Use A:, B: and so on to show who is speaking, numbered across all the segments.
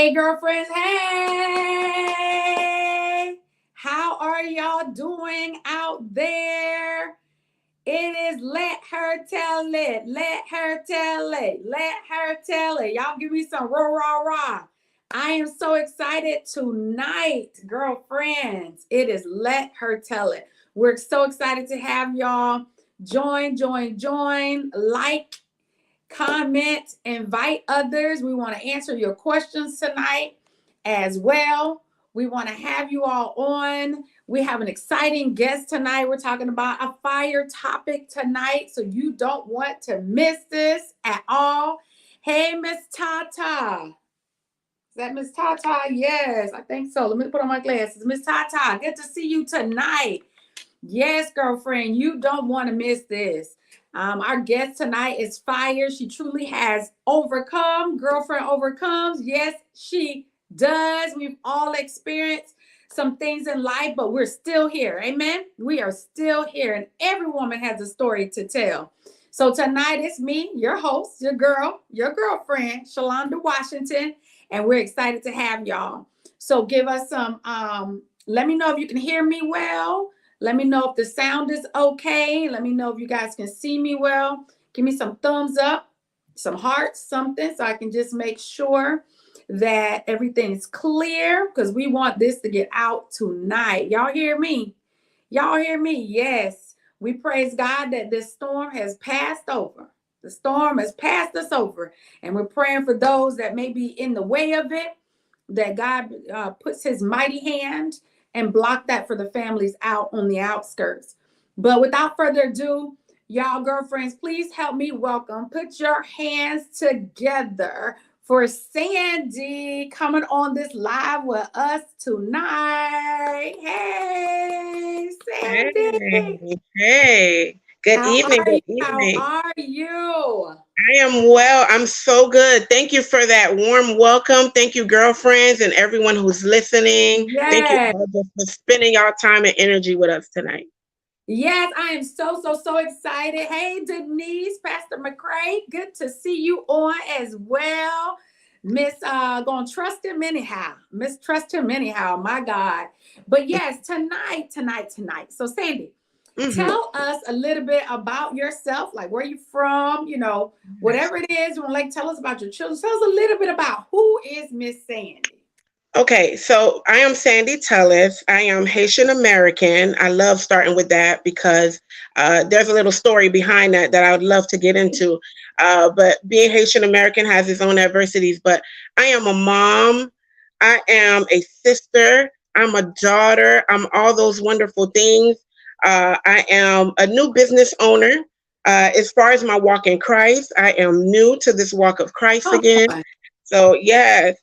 A: Hey, girlfriends. Hey, how are y'all doing out there? It is Let Her Tell It. Let her tell it. Let her tell it. Y'all give me some rah, rah, rah. I am so excited tonight, girlfriends. It is Let Her Tell It. We're so excited to have y'all join, like, comment, invite others. We want to answer your questions tonight as well. We want to have you all on. We have an exciting guest tonight. We're talking about a fire topic tonight, so you don't want to miss this at all. Hey, Miss Tata. Is that Miss Tata? Yes, I think so. Let me put on my glasses. Miss Tata, good to see you tonight. Yes, girlfriend, you don't want to miss this. Our guest tonight is fire. She truly has overcome. Girlfriend overcomes. Yes, she does. We've all experienced some things in life, but we're still here. Amen. We are still here, and every woman has a story to tell. So tonight it's me, your host, your girlfriend, Shalonda Washington, and we're excited to have y'all. So give us some. Let me know if you can hear me well. Let me know if the sound is okay. Let me know if you guys can see me well. Give me some thumbs up, some hearts, something, so I can just make sure that everything is clear, because we want this to get out tonight. Y'all hear me? Y'all hear me? Yes. We praise God that this storm has passed over. The storm has passed us over. And we're praying for those that may be in the way of it, that God puts his mighty hand and block that for the families out on the outskirts. But without further ado, y'all girlfriends, please help me welcome. Put your hands together for Sandy coming on this live with us tonight. Hey, Sandy.
B: Hey. Good evening. Good
A: How
B: evening.
A: are you?
B: I am well. I'm so good. Thank you for that warm welcome. Thank you, girlfriends, and everyone who's listening. Thank you
A: Yes.
B: all just for spending your time and energy with us tonight.
A: Yes, I am so excited. Hey, Denise, Pastor McCray, good to see you on as well. Miss, gonna trust him anyhow. Miss Trust him anyhow, my God. But yes, tonight. So Sandy,
B: Hmm.
A: tell us a little bit about yourself, like where you from, whatever it is. You want to tell us about your children. Tell us a little bit about who is Miss Sandy.
B: Okay, so I am Sandy Tellis. I am Haitian American. I love starting with that because there's a little story behind that that I would love to get into. But being Haitian American has its own adversities. But I am a mom. I am a sister. I'm a daughter. I'm all those wonderful things. I am a new business owner. As far as my walk in Christ, I am new to this walk of Christ
A: Oh,
B: again. So yes.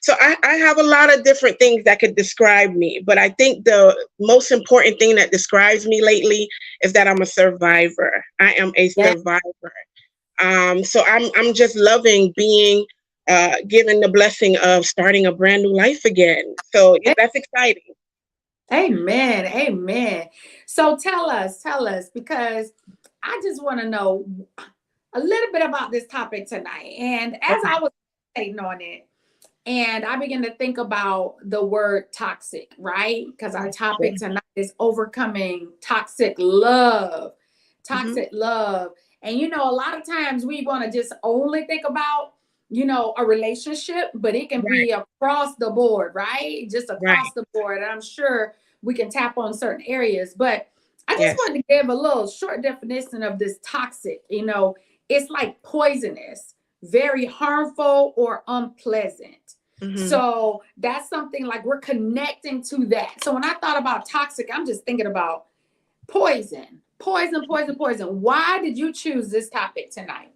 B: So I have a lot of different things that could describe me, but I think the most important thing that describes me lately is that I'm a survivor. I am a
A: yeah.
B: survivor. So I'm just loving being given the blessing of starting a brand new life again. So yeah, that's exciting.
A: Amen. Amen. So tell us, because I just want to know a little bit about this topic tonight. And as
B: Okay.
A: I was meditating on it, and I began to think about the word toxic, right? Because our
B: Sure.
A: topic tonight is overcoming toxic love.
B: Hmm.
A: Toxic love. And a lot of times we want to just only think about, a relationship, but it can
B: Right.
A: be across the board, right? Just across
B: Right.
A: the board. And I'm sure we can tap on certain areas. But I just
B: Yes.
A: wanted to give a little short definition of this toxic. It's like poisonous, very harmful or unpleasant.
B: Hmm.
A: So that's something like we're connecting to that. So when I thought about toxic, I'm just thinking about poison, poison, poison, poison. Why did you choose this topic tonight?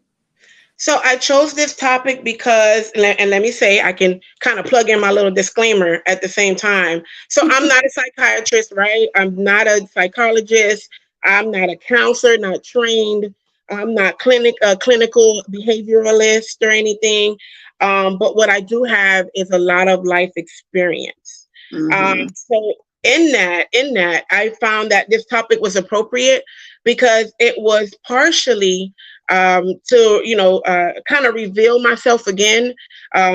B: So I chose this topic because, and let me say, I can kind of plug in my little disclaimer at the same time. So I'm not a psychiatrist, right? I'm not a psychologist. I'm not a counselor, not trained. I'm not clinical behavioralist or anything. But what I do have is a lot of life experience.
A: Mm-hmm.
B: So in that, I found that this topic was appropriate because it was partially to, kind of reveal myself again,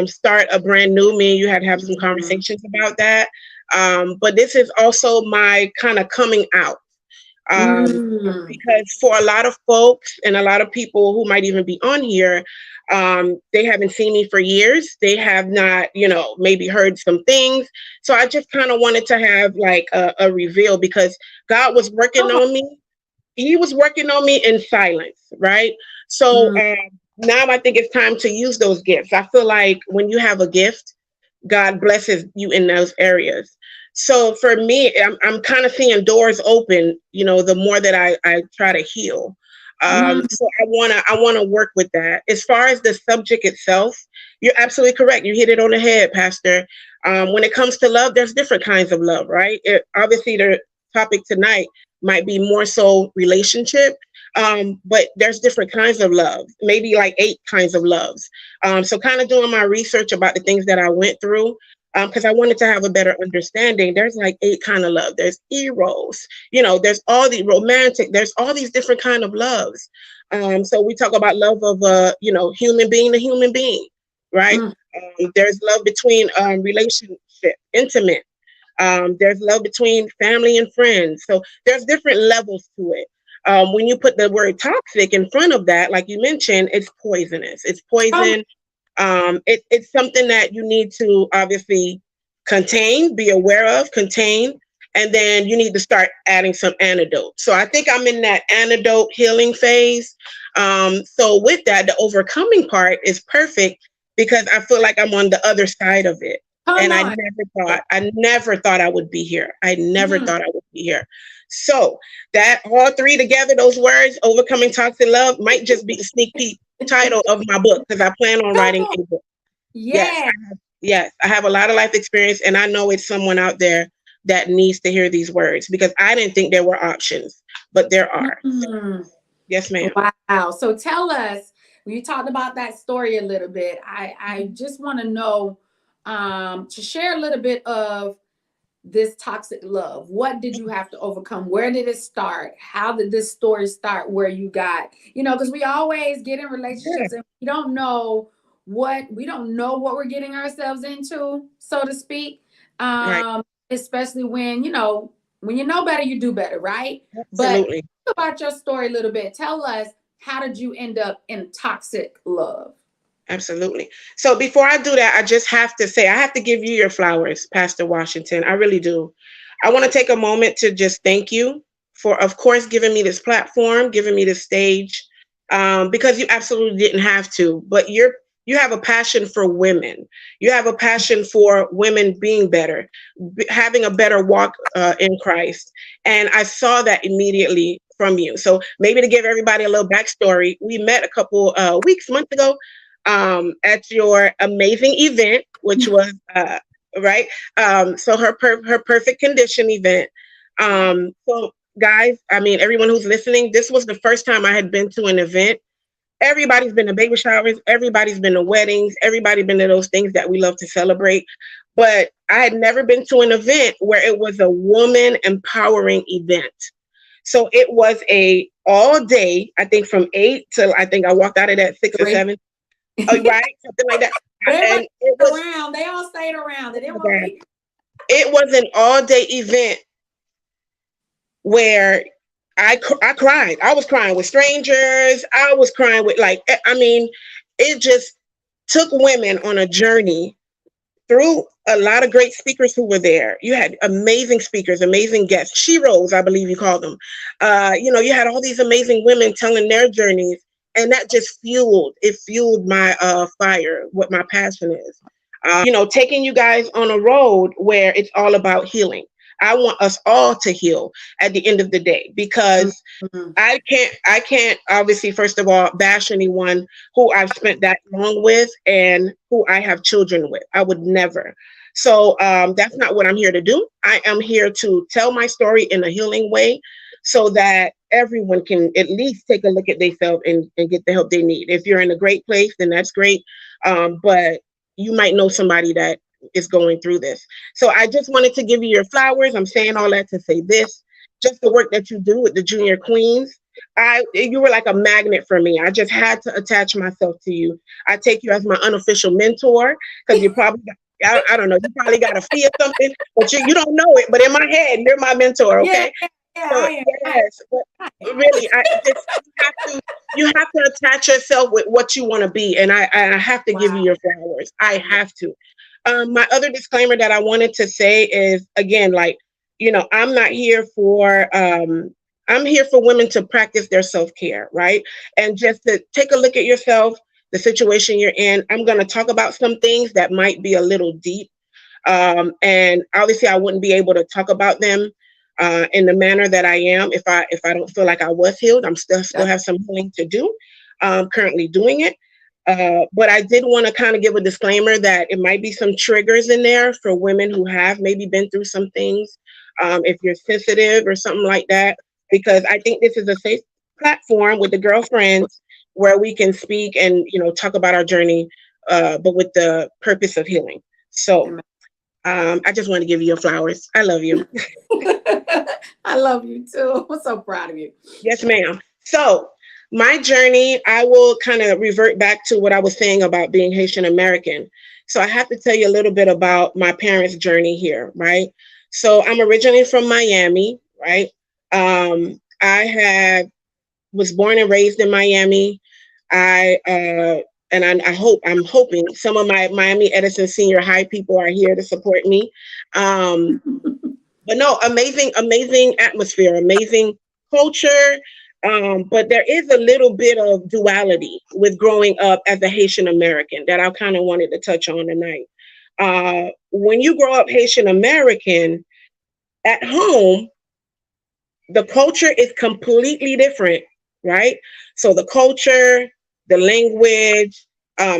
B: start a brand new me. You had to have some
A: Mhm.
B: conversations about that. But this is also my kind of coming out. Um,
A: Mm.
B: because for a lot of folks and a lot of people who might even be on here, they haven't seen me for years. They have not, maybe heard some things. So I just kind of wanted to have like a reveal because God was working
A: Come on.
B: on me. He was working on me in silence, right? So
A: Mm.
B: now I think it's time to use those gifts. I feel like when you have a gift, God blesses you in those areas. So for me, I'm kind of seeing doors open, the more that I try to heal.
A: Mm.
B: So I wanna work with that. As far as the subject itself, you're absolutely correct. You hit it on the head, Pastor. When it comes to love, there's different kinds of love, right? Obviously, the topic tonight might be more so relationship, but there's different kinds of love, maybe like 8 kinds of loves. So kind of doing my research about the things that I went through, because I wanted to have a better understanding. There's like 8 kind of love. There's eros, there's all the romantic. There's all these different kind of loves. So we talk about love of a human being to human being, right?
A: Mm.
B: There's love between relationship, intimate. There's love between family and friends. So there's different levels to it. When you put the word toxic in front of that, like you mentioned, it's poisonous. It's
A: Come
B: poison. It's something that you need to obviously contain, be aware of, contain, and then you need to start adding some antidote. So I think I'm in that antidote healing phase. So with that, the overcoming part is perfect because I feel like I'm on the other side of it.
A: come
B: And
A: on.
B: I never thought I would be here. I never
A: Mhm.
B: thought I would be here. So that all 3 together, those words, overcoming toxic love, might just be the sneak peek title of my book because I plan on
A: Come
B: writing
A: on.
B: a book. Yes,
A: Yeah.
B: yes, I have a lot of life experience, and I know it's someone out there that needs to hear these words because I didn't think there were options, but there are. So,
A: Mm.
B: yes, ma'am.
A: Wow. So tell us, you talked about that story a little bit. I just want to know, to share a little bit of this toxic love. What did you have to overcome? Where did it start? How did this story start where you got, because we always get in
B: Yeah,
A: relationships and we don't know what we're getting ourselves into, so to speak.
B: right.
A: Especially when you know better, you do better, right? But
B: Absolutely.
A: talk about your story a little bit. Tell us, how did you end up in toxic love?
B: Absolutely. So before I do that, I just have to say, I have to give you your flowers, Pastor Washington. I really do. I want to take a moment to just thank you for, of course, giving me this platform, giving me this stage, because you absolutely didn't have to. But you have a passion for women. You have a passion for women being better, having a better walk in Christ, and I saw that immediately from you. So maybe to give everybody a little backstory, we met a couple months ago, at your amazing event, which was right. So her perfect condition event. So guys, I mean, everyone who's listening, this was the first time I had been to an event. Everybody's been to baby showers, everybody's been to weddings, everybody been to those things that we love to celebrate. But I had never been to an event where it was a woman empowering event. So it was a all day, I think from 8 till I think I walked out of that 6 or 7. Oh, right, something like that.
A: But everybody
B: And it
A: stayed
B: was,
A: around. They all stayed around. They
B: oh
A: didn't
B: my
A: want to
B: God,
A: leave.
B: it was an all day event where I cried. I was crying with strangers. I was crying with I mean, it just took women on a journey through a lot of great speakers who were there. You had amazing speakers, amazing guests. Sheroes, I believe you called them. You had all these amazing women telling their journeys, and that just fueled my fire, what my passion is. Taking you guys on a road where it's all about healing. I want us all to heal at the end of the day because
A: Mhm.
B: I can't obviously first of all bash anyone who I've spent that long with and who I have children with. I would never. So that's not what I'm here to do. I am here to tell my story in a healing way so that everyone can at least take a look at themselves and get the help they need. If you're in a great place, then that's great. But you might know somebody that is going through this. So I just wanted to give you your flowers. I'm saying all that to say this, just the work that you do with the Junior Queens. You were like a magnet for me. I just had to attach myself to you. I take you as my unofficial mentor because you probably, I don't know, you probably got a fee or something, but you don't know it. But in my head, you're my mentor.
A: Yeah,
B: Okay.
A: yeah,
B: So yes, but really, I just you have to attach yourself with what you want to be, and I have to give you
A: wow.
B: your flowers. I have to. My other disclaimer that I wanted to say is again, like, I'm not here for I'm here for women to practice their self-care, right? And just to take a look at yourself, the situation you're in. I'm going to talk about some things that might be a little deep. And obviously I wouldn't be able to talk about them in the manner that I am if I don't feel like I was healed. I'm still have some healing to do. Currently doing it. But I did want to kind of give a disclaimer that it might be some triggers in there for women who have maybe been through some things. If you're sensitive or something like that, because I think this is a safe platform with the girlfriends where we can speak and talk about our journey, but with the purpose of healing. So I just want to give you your flowers. I love you.
A: I love you too. I'm so proud of you.
B: Yes, ma'am. So my journey, I will kind of revert back to what I was saying about being Haitian American. So I have to tell you a little bit about my parents' journey here, right? So I'm originally from Miami, right? Was born and raised in Miami. I'm hoping some of my Miami Edison Senior High people are here to support me. But no, amazing atmosphere, amazing culture. But there is a little bit of duality with growing up as a Haitian American that I kind of wanted to touch on tonight. When you grow up Haitian American at home, the culture is completely different, right? So the culture, the language,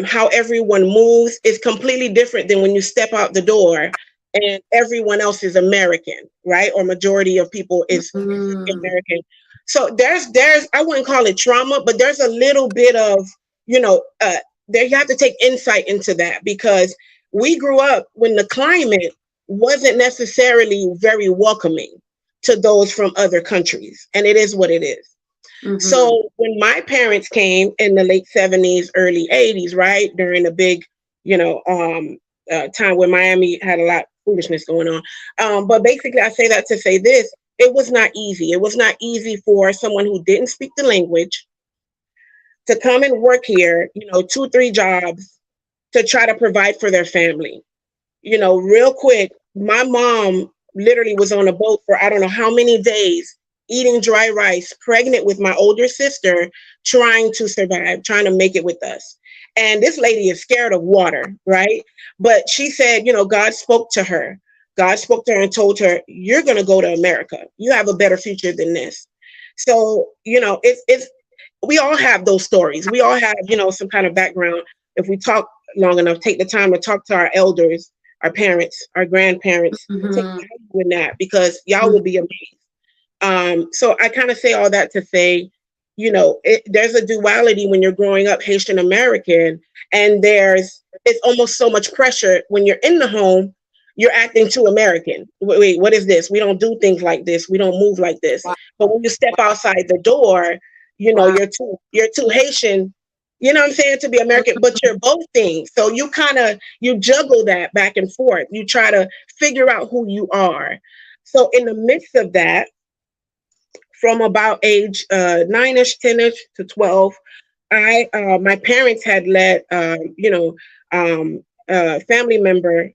B: how everyone moves is completely different than when you step out the door and everyone else is American, right? Or majority of people is American. So there's I wouldn't call it trauma, but there's a little bit of, there you have to take insight into that because we grew up when the climate wasn't necessarily very welcoming to those from other countries. And it is what it is. So when my parents came in the late 70s, early 80s, right, during a big, time when Miami had a lot of foolishness going on. But basically, I say that to say this, it was not easy. It was not easy for someone who didn't speak the language to come and work here, 2, 3 jobs to try to provide for their family. Real quick, my mom literally was on a boat for I don't know how many days, eating dry rice, pregnant with my older sister, trying to survive, trying to make it with us. And this lady is scared of water, right? But she said, God spoke to her. God spoke to her and told her, you're going to go to America. You have a better future than this. So, it's we all have those stories. We all have, some kind of background. If we talk long enough, take the time to talk to our elders, our parents, our grandparents, take value in that because y'all will be amazed. So I kind of say all that to say, there's a duality when you're growing up Haitian American, and it's almost so much pressure when you're in the home. You're acting too American. Wait, what is this? We don't do things like this. We don't move like this.
A: Wow.
B: But when you step outside the door, you're too Haitian. You know what I'm saying, to be American, but you're both things. So you juggle that back and forth. You try to figure out who you are. So in the midst of that, from about age 9-ish, 10-ish to 12, my parents had let a family member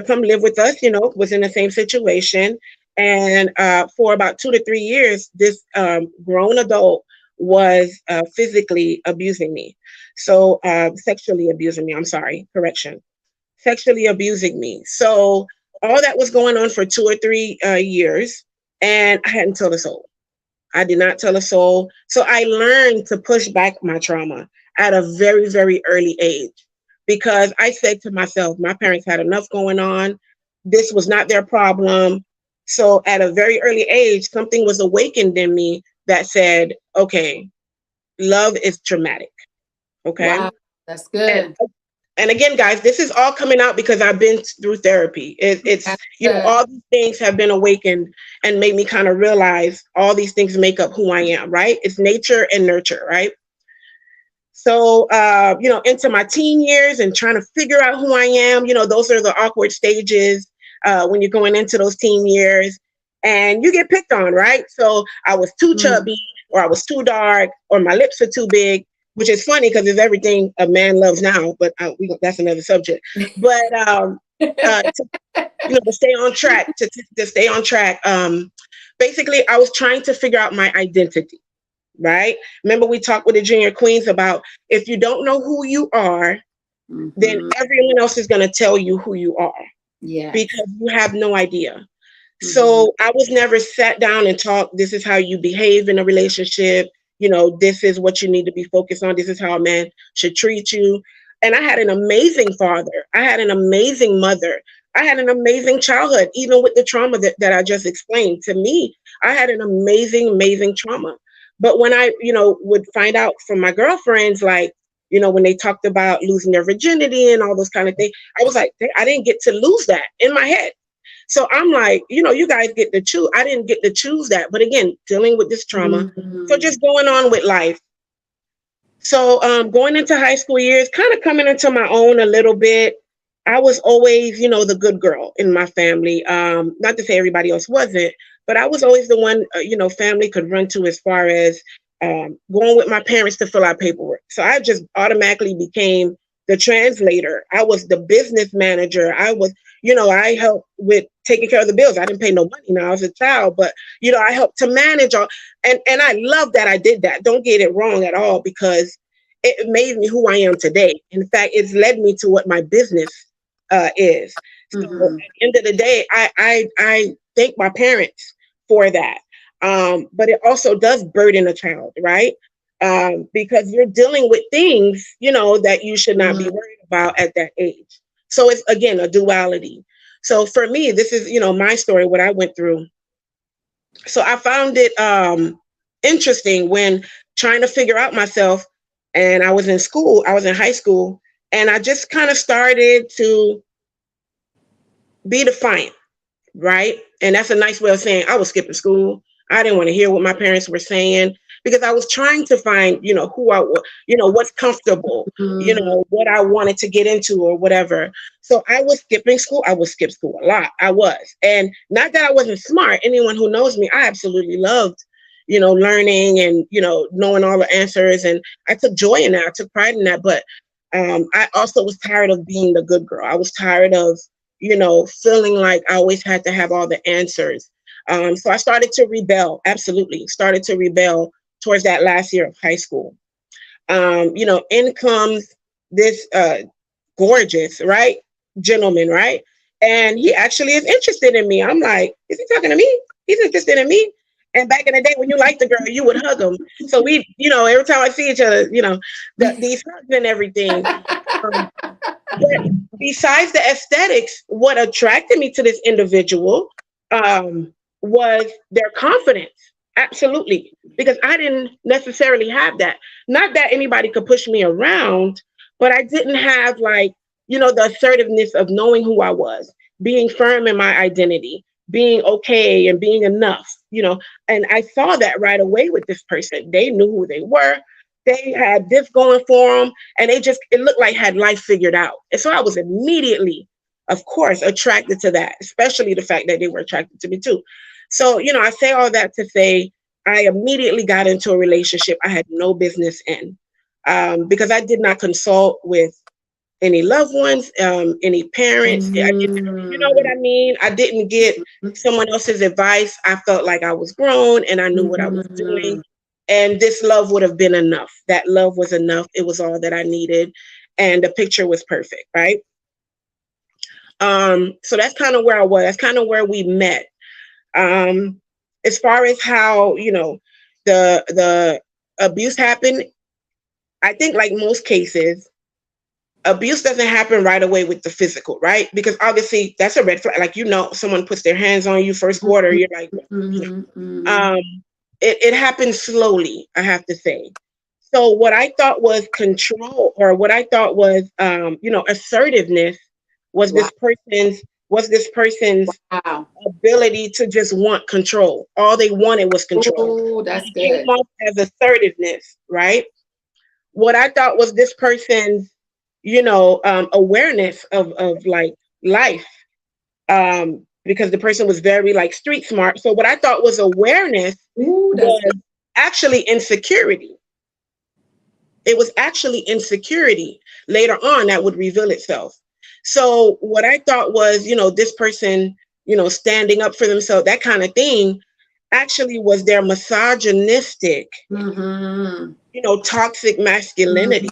B: come live with us. Was in the same situation, and for about 2 to 3 years, this grown adult was physically abusing me. So sexually abusing me. I'm sorry, correction. Sexually abusing me. So all that was going on for 2 or 3 years. And I hadn't told a soul. I did not tell a soul. So I learned to push back my trauma at a very, very early age because I said to myself, my parents had enough going on. This was not their problem. So at a very early age, something was awakened in me that said, okay, love is traumatic. Okay.
A: Wow, that's good.
B: And again, guys, this is all coming out because I've been through therapy. It's,
A: That's good.
B: all these things have been awakened and made me kind of realize all these things make up who I am, right? It's nature and nurture, right? So, into my teen years and trying to figure out who I am, those are the awkward stages when you're going into those teen years and you get picked on, right? So I was too chubby or I was too dark or my lips are too big, which is funny because it's everything a man loves now, but that's another subject. But, to stay on track, to stay on track, basically I was trying to figure out my identity. Right? Remember, we talked with the Junior Queens about if you don't know who you are, then everyone else is going to tell you who you are.
A: Yeah.
B: Because you have no idea. So I was never sat down and talked, this is how you behave in a relationship. This is what you need to be focused on. This is how a man should treat you. And I had an amazing father. I had an amazing mother. I had an amazing childhood, even with the trauma that I just explained. To me, I had an amazing, amazing trauma. But when I, would find out from my girlfriends, like, when they talked about losing their virginity and all those kind of things, I was like, I didn't get to lose that in my head. So I'm like, you guys get to choose. I didn't get to choose that. But again, dealing with this trauma. So just going on with life. So going into high school years, kind of coming into my own a little bit. I was always, the good girl in my family. Not to say everybody else wasn't, but I was always the one, family could run to as far as going with my parents to fill out paperwork. So I just automatically became the translator. I was the business manager. I was, I helped with taking care of the bills. I didn't pay no money now. I was a child, but, I helped to manage all. And I love that I did that. Don't get it wrong at all, because it made me who I am today. In fact, it's led me to what my business is. So at the end of the day, I thank my parents for that. But it also does burden a child, right? Because you're dealing with things, that you should not be worried about at that age. So it's, again, a duality. So for me, this is, my story, what I went through. So I found it interesting when trying to figure out myself, and I was in school, I was in high school, and I just kind of started to be defiant, right? And that's a nice way of saying I was skipping school. I didn't want to hear what my parents were saying because I was trying to find, who I was, what's comfortable, what I wanted to get into or whatever. So I was skipping school. I would skip school a lot. I was. And not that I wasn't smart. Anyone who knows me, I absolutely loved, learning and, knowing all the answers. And I took joy in that. I took pride in that. But I also was tired of being the good girl. I was tired of, feeling like I always had to have all the answers. So I started to rebel, absolutely, started to rebel towards that last year of high school. In comes this gorgeous, right, gentleman, right? And he actually is interested in me. I'm like, is he talking to me? He's interested in me. And back in the day when you liked the girl, you would hug him. So we, every time I see each other, these hugs and everything. But besides the aesthetics, what attracted me to this individual was their confidence. Absolutely. Because I didn't necessarily have that. Not that anybody could push me around, but I didn't have the assertiveness of knowing who I was, being firm in my identity, being okay and being enough, and I saw that right away with this person. They knew who they were. They had this going for them, and it looked like had life figured out. And so I was immediately, of course, attracted to that, especially the fact that they were attracted to me too. So, I say all that to say, I immediately got into a relationship I had no business in, because I did not consult with any loved ones, any parents. You know what I mean? I didn't get someone else's advice. I felt like I was grown and I knew what I was doing. And this love would have been enough. That love was enough. It was all that I needed. And the picture was perfect, right? So that's kind of where I was. That's kind of where we met. As far as how, the abuse happened, I think like most cases, abuse doesn't happen right away with the physical, right? Because obviously that's a red flag. Like, someone puts their hands on you first quarter, you're like, it happens slowly, I have to say. So what I thought was control, or what I thought was, assertiveness, was
A: Wow.
B: this person's
A: Wow.
B: ability to just want control. All they wanted was control.
A: Oh,
B: And
A: that's
B: it came
A: good.
B: off as assertiveness, right? What I thought was this person's, awareness of like life, because the person was very like street smart. So what I thought was awareness
A: Ooh, that's good.
B: was actually insecurity. It was actually insecurity later on that would reveal itself. So what I thought was, this person, standing up for themselves, that kind of thing, actually was their misogynistic,
A: Mm-hmm.
B: toxic masculinity.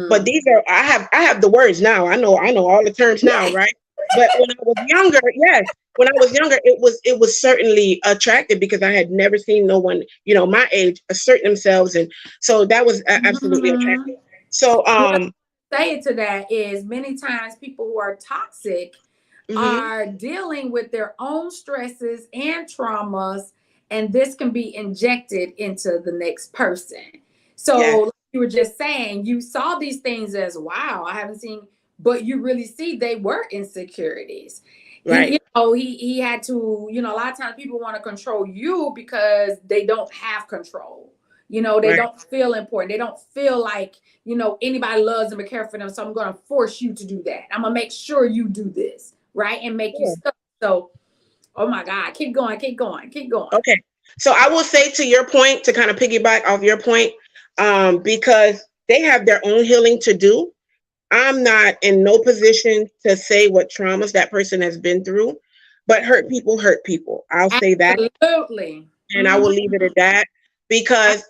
B: But
A: Mm-hmm.
B: these are, I have the words now. I know all the terms now, right? But when I was younger, yes, when I was younger, it was certainly attractive because I had never seen no one, my age assert themselves, and so that was absolutely
A: Mm-hmm.
B: attractive. So
A: What I say to that is many times people who are toxic
B: mhm,
A: are dealing with their own stresses and traumas, and this can be injected into the next person. So,
B: yes,
A: like you were just saying, you saw these things as wow, I haven't seen, but you really see they were insecurities. He,
B: right,
A: he had to, a lot of times people want to control you because they don't have control. They
B: right,
A: don't feel important. They don't feel like, anybody loves them or care for them. So I'm going to force you to do that. I'm going to make sure you do this, right? And make you
B: sure.
A: stuck. So, oh my God, keep going, keep going, keep going.
B: Okay. So I will say to your point, to kind of piggyback off your point, because they have their own healing to do. I'm not in no position to say what traumas that person has been through, but hurt people. I'll say that,
A: Absolutely.
B: and I will
A: Mhm.
B: leave it at that, because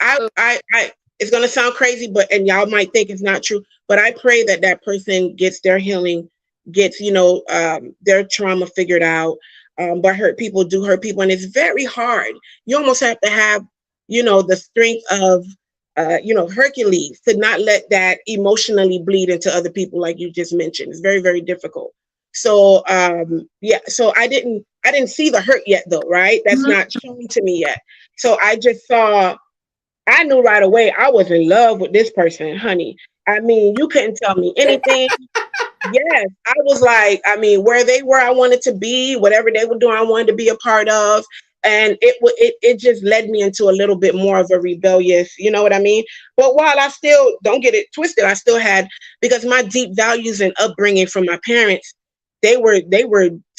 B: it's gonna sound crazy, but and y'all might think it's not true, but I pray that that person gets their healing, gets their trauma figured out. But hurt people do hurt people, and it's very hard. You almost have to have, the strength of, Hercules, to not let that emotionally bleed into other people, like you just mentioned. It's very, very difficult. So yeah, so I didn't see the hurt yet though, right? That's
A: Mhm.
B: not shown to me yet. So I knew right away I was in love with this person, honey. I mean, you couldn't tell me anything. Yes, I was like, I mean, where they were, I wanted to be. Whatever they were doing, I wanted to be a part of. And it just led me into a little bit more of a rebellious, you know what I mean? But while I still, don't get it twisted, I still had, because my deep values and upbringing from my parents, they were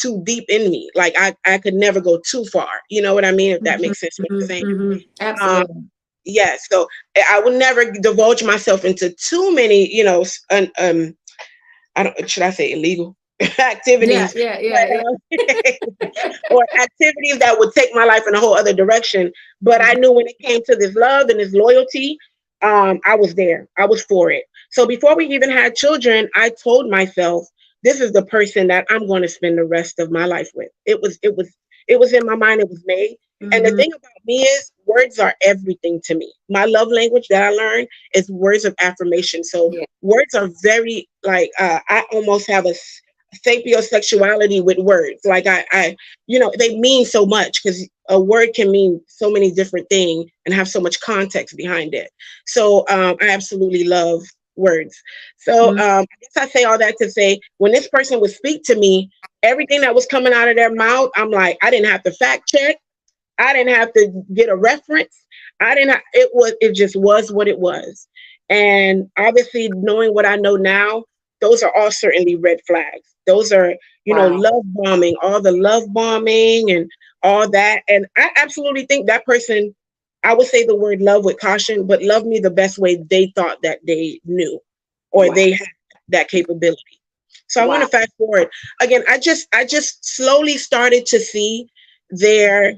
B: too deep in me. Like I could never go too far. You know what I mean? If that
A: Mhm.
B: makes sense what I'm
A: Mhm.
B: saying.
A: Mhm.
B: Um,
A: Absolutely.
B: yes, so I would never divulge myself into too many, I don't, should I say illegal
A: Yeah,
B: activities,
A: yeah, yeah,
B: but
A: yeah.
B: or activities that would take my life in a whole other direction. But I
A: Mhm.
B: knew when it came to this love and this loyalty, I was there. I was for it. So before we even had children, I told myself, this is the person that I'm going to spend the rest of my life with. It was in my mind. It was made. And the
A: Mhm.
B: thing about me is, words are everything to me. My love language that I learned is words of affirmation. So
A: Yeah.
B: words are very like, I almost have a sapiosexuality with words. Like they mean so much, because a word can mean so many different things and have so much context behind it. So I absolutely love words. So
A: Mhm.
B: I guess I say all that to say, when this person would speak to me, everything that was coming out of their mouth, I'm like, I didn't have to fact check. I didn't have to get a reference. I didn't. It just was what it was. And obviously, knowing what I know now, those are all certainly red flags. Those are,
A: Wow.
B: love bombing, all the love bombing and all that. And I absolutely think that person, I would say the word love with caution, but love me the best way they thought that they knew, or
A: Wow.
B: they had that capability. So I want to
A: Wow.
B: fast forward again. I just slowly started to see their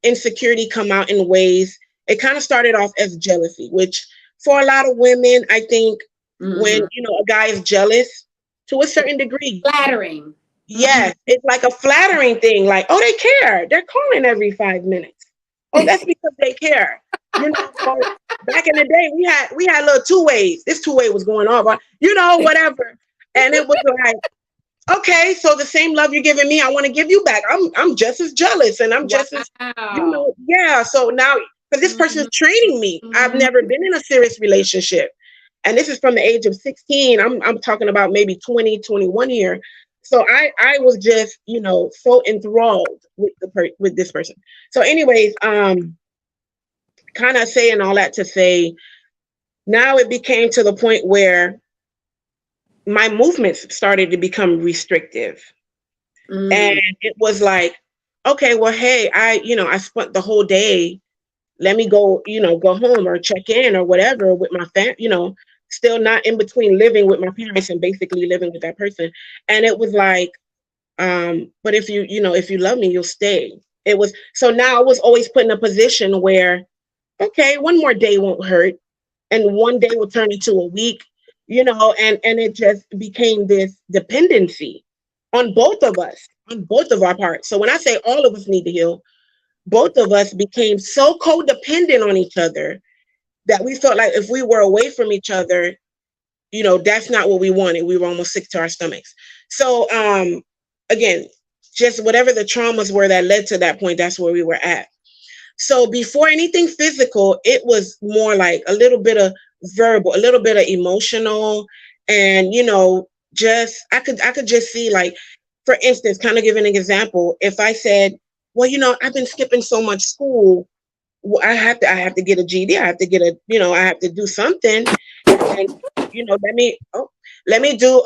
B: insecurity come out in ways. It kind of started off as jealousy, which for a lot of women, I think, when
A: Mhm.
B: a guy is jealous to a certain degree,
A: Flattering. Mhm.
B: yes, it's like a flattering thing. Like, oh, they care. They're calling every 5 minutes. Oh, that's because they care. Or back in the day, we had little two ways. This two-way was going on, but whatever. And it was like, okay, so the same love you're giving me, I want to give you back. I'm just as jealous, and I'm just as,
A: Wow.
B: yeah. So now because this person is training me. I've never been in a serious relationship. And this is from the age of 16. I'm talking about maybe 20, 21 here. So I was just, so enthralled with with this person. So anyways, kind of saying all that to say, now it became to the point where my movements started to become restrictive. And it was like, okay, well, hey, I spent the whole day, let me go, go home or check in or whatever with my family, still not in between living with my parents and basically living with that person. And it was like, but if if you love me, you'll stay. It was, so now I was always put in a position where, okay, one more day won't hurt. And one day will turn into a week, and it just became this dependency on both of us, on both of our parts. So when I say all of us need to heal, both of us became so codependent on each other that we felt like if we were away from each other, that's not what we wanted. We were almost sick to our stomachs. So again, just whatever the traumas were that led to that point, that's where we were at. So before anything physical, it was more like a little bit of verbal, a little bit of emotional, and just I could just see, like, for instance, kind of giving an example. If I said, well, I've been skipping so much school, well, I have to get a GED. I have to get I have to do something, and let me do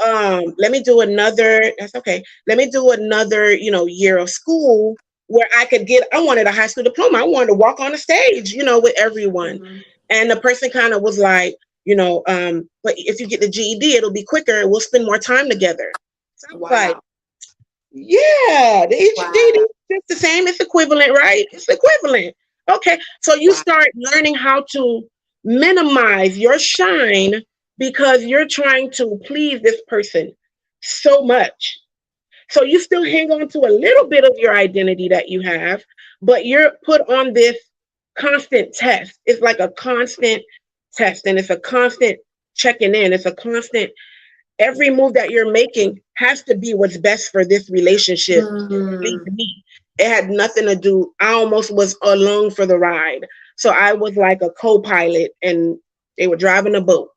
B: another. That's okay. Let me do another year of school where I wanted a high school diploma. I wanted to walk on the stage, with everyone. And the person kind of was like, but if you get the GED, it'll be quicker. We'll spend more time together. So I was like, yeah, the GED is just the same. It's equivalent, right? It's equivalent. Okay. So you start learning how to minimize your shine because you're trying to please this person so much. So you still hang on to a little bit of your identity that you have, but you're put on this constant test. It's like a constant test, and it's a constant checking in. It's a constant, every move that you're making has to be what's best for this relationship. Me. It had nothing to do. I almost was along for the ride. So I was like a co-pilot and they were driving a boat,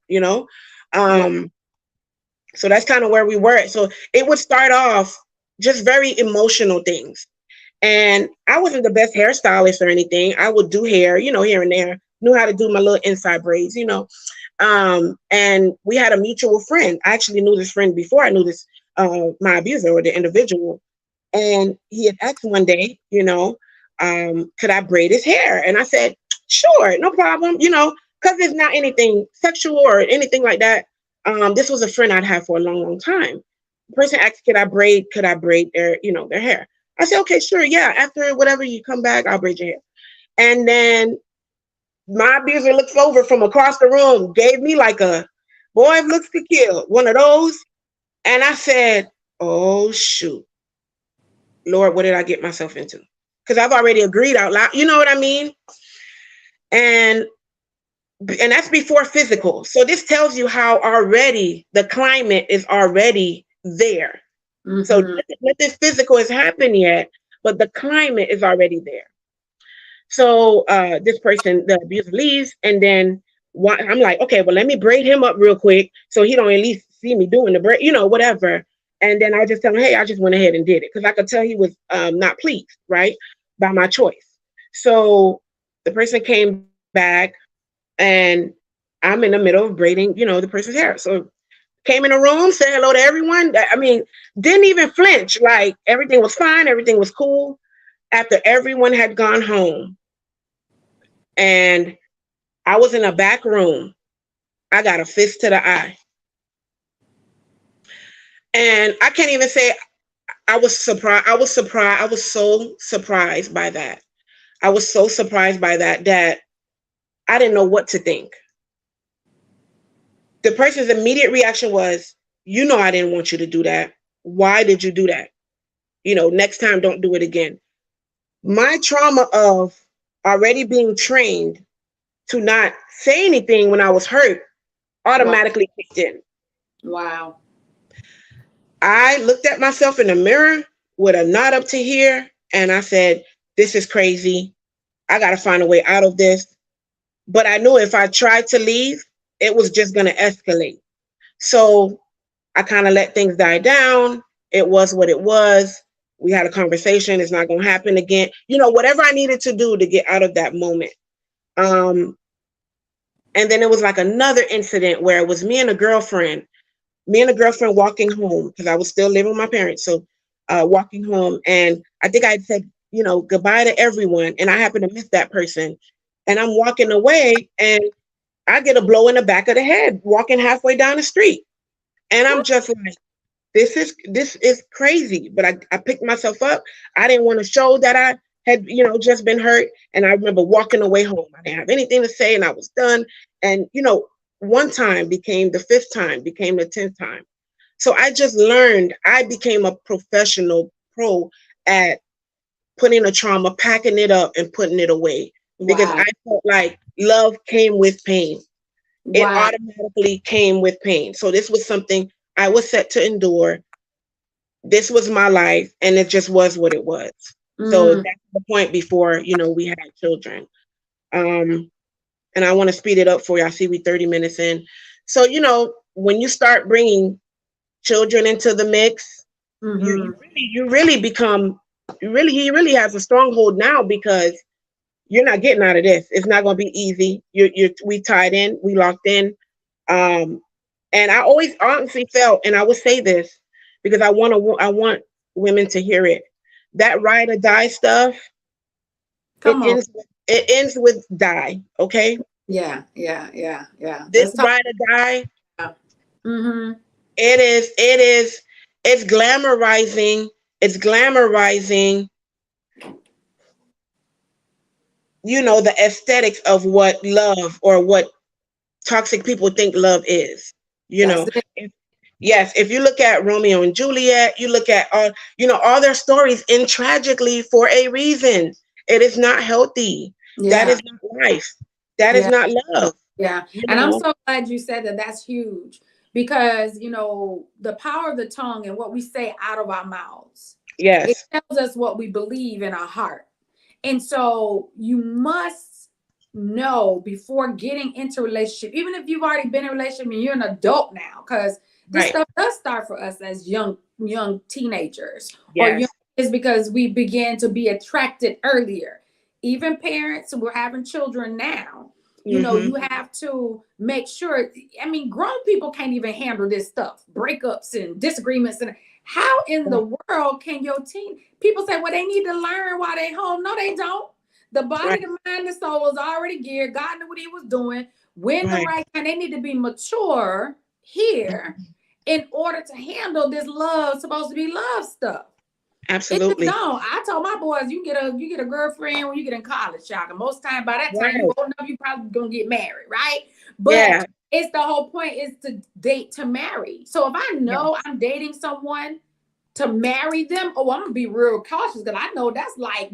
B: So that's kind of where we were. So it would start off just very emotional things. And I wasn't the best hairstylist or anything. I would do hair, here and there, knew how to do my little inside braids, and we had a mutual friend. I actually knew this friend before I knew this, my abuser or the individual. And he had asked one day, could I braid his hair? And I said, sure, no problem, because it's not anything sexual or anything like that. This was a friend I'd had for a long, long time. The person asked, could I braid their, their hair? I said, okay, sure. Yeah. After whatever you come back, I'll braid your hair. And then my abuser looks over from across the room, gave me like a boy looks to kill, one of those. And I said, oh, shoot. Lord, what did I get myself into? Because I've already agreed out loud. You know what I mean? And that's before physical. So this tells you how already the climate is already there. So nothing physical has happened yet, but the climate is already there. So this person, the abuser, leaves, and then I'm like, okay, well, let me braid him up real quick so he don't at least see me doing the braid, whatever. And then I just tell him, hey, I just went ahead and did it because I could tell he was not pleased, right, by my choice. So the person came back, and I'm in the middle of braiding, the person's hair. So came in the room, said hello to everyone. I mean, didn't even flinch. Like everything was fine. Everything was cool. After everyone had gone home and I was in a back room, I got a fist to the eye. And I can't even say I was surprised. I was so surprised by that. I was so surprised by that I didn't know what to think. The person's immediate reaction was, I didn't want you to do that. Why did you do that? Next time, don't do it again. My trauma of already being trained to not say anything when I was hurt automatically kicked in.
A: Wow.
B: I looked at myself in the mirror with a knot up to here, and I said, this is crazy. I got to find a way out of this. But I knew if I tried to leave, it was just going to escalate. So I kind of let things die down. It was what it was. We had a conversation. It's not going to happen again. Whatever I needed to do to get out of that moment. And then it was like another incident where it was me and a girlfriend walking home because I was still living with my parents. So walking home, and I think I said, goodbye to everyone. And I happened to miss that person. And I'm walking away and I get a blow in the back of the head walking halfway down the street. And I'm just like, this is crazy. But I picked myself up. I didn't want to show that I had, just been hurt. And I remember walking away home. I didn't have anything to say and I was done. And, one time became the 5th time, became the 10th time. So I just learned, I became a professional pro at putting a trauma, packing it up and putting it away. Because I felt like love came with pain. It automatically came with pain. So this was something I was set to endure. This was my life, and it just was what it was. So that's the point before, we had children. And I want to speed it up for you. I see we 30 minutes in. So, when you start bringing children into the mix, you really become, he really has a stronghold now because you're not getting out of this. It's not going to be easy. We tied in, we locked in. And I always honestly felt, and I would say this because I want women to hear it. That ride or die stuff, it ends with die. Okay.
A: Yeah.
B: This ride or die.
A: Mm-hmm.
B: It's glamorizing. It's glamorizing. The aesthetics of what love or what toxic people think love is. Yes, if you look at Romeo and Juliet, you look at all their stories end tragically for a reason. It is not healthy. That is not life. That is not love.
A: Yeah. And I'm so glad you said that. That's huge because, the power of the tongue and what we say out of our mouths.
B: Yes.
A: It tells us what we believe in our heart. And so you must know before getting into a relationship, even if you've already been in a relationship and you're an adult now, because this stuff does start for us as young teenagers or young kids because we began to be attracted earlier. Even parents who are having children now, you have to make sure. I mean, grown people can't even handle this stuff, breakups and disagreements. And how in the world can your people say, well, they need to learn while they're home? No, they don't. The body, the mind, the soul was already geared. God knew what he was doing. When the right time, they need to be mature here in order to handle this supposed to be love stuff.
B: Absolutely.
A: I told my boys, you get a girlfriend when you get in college, y'all. And most time by that time you old enough, you probably gonna get married, right? But it's the whole point is to date to marry. So if I know I'm dating someone to marry them, I'm gonna be real cautious because I know that's like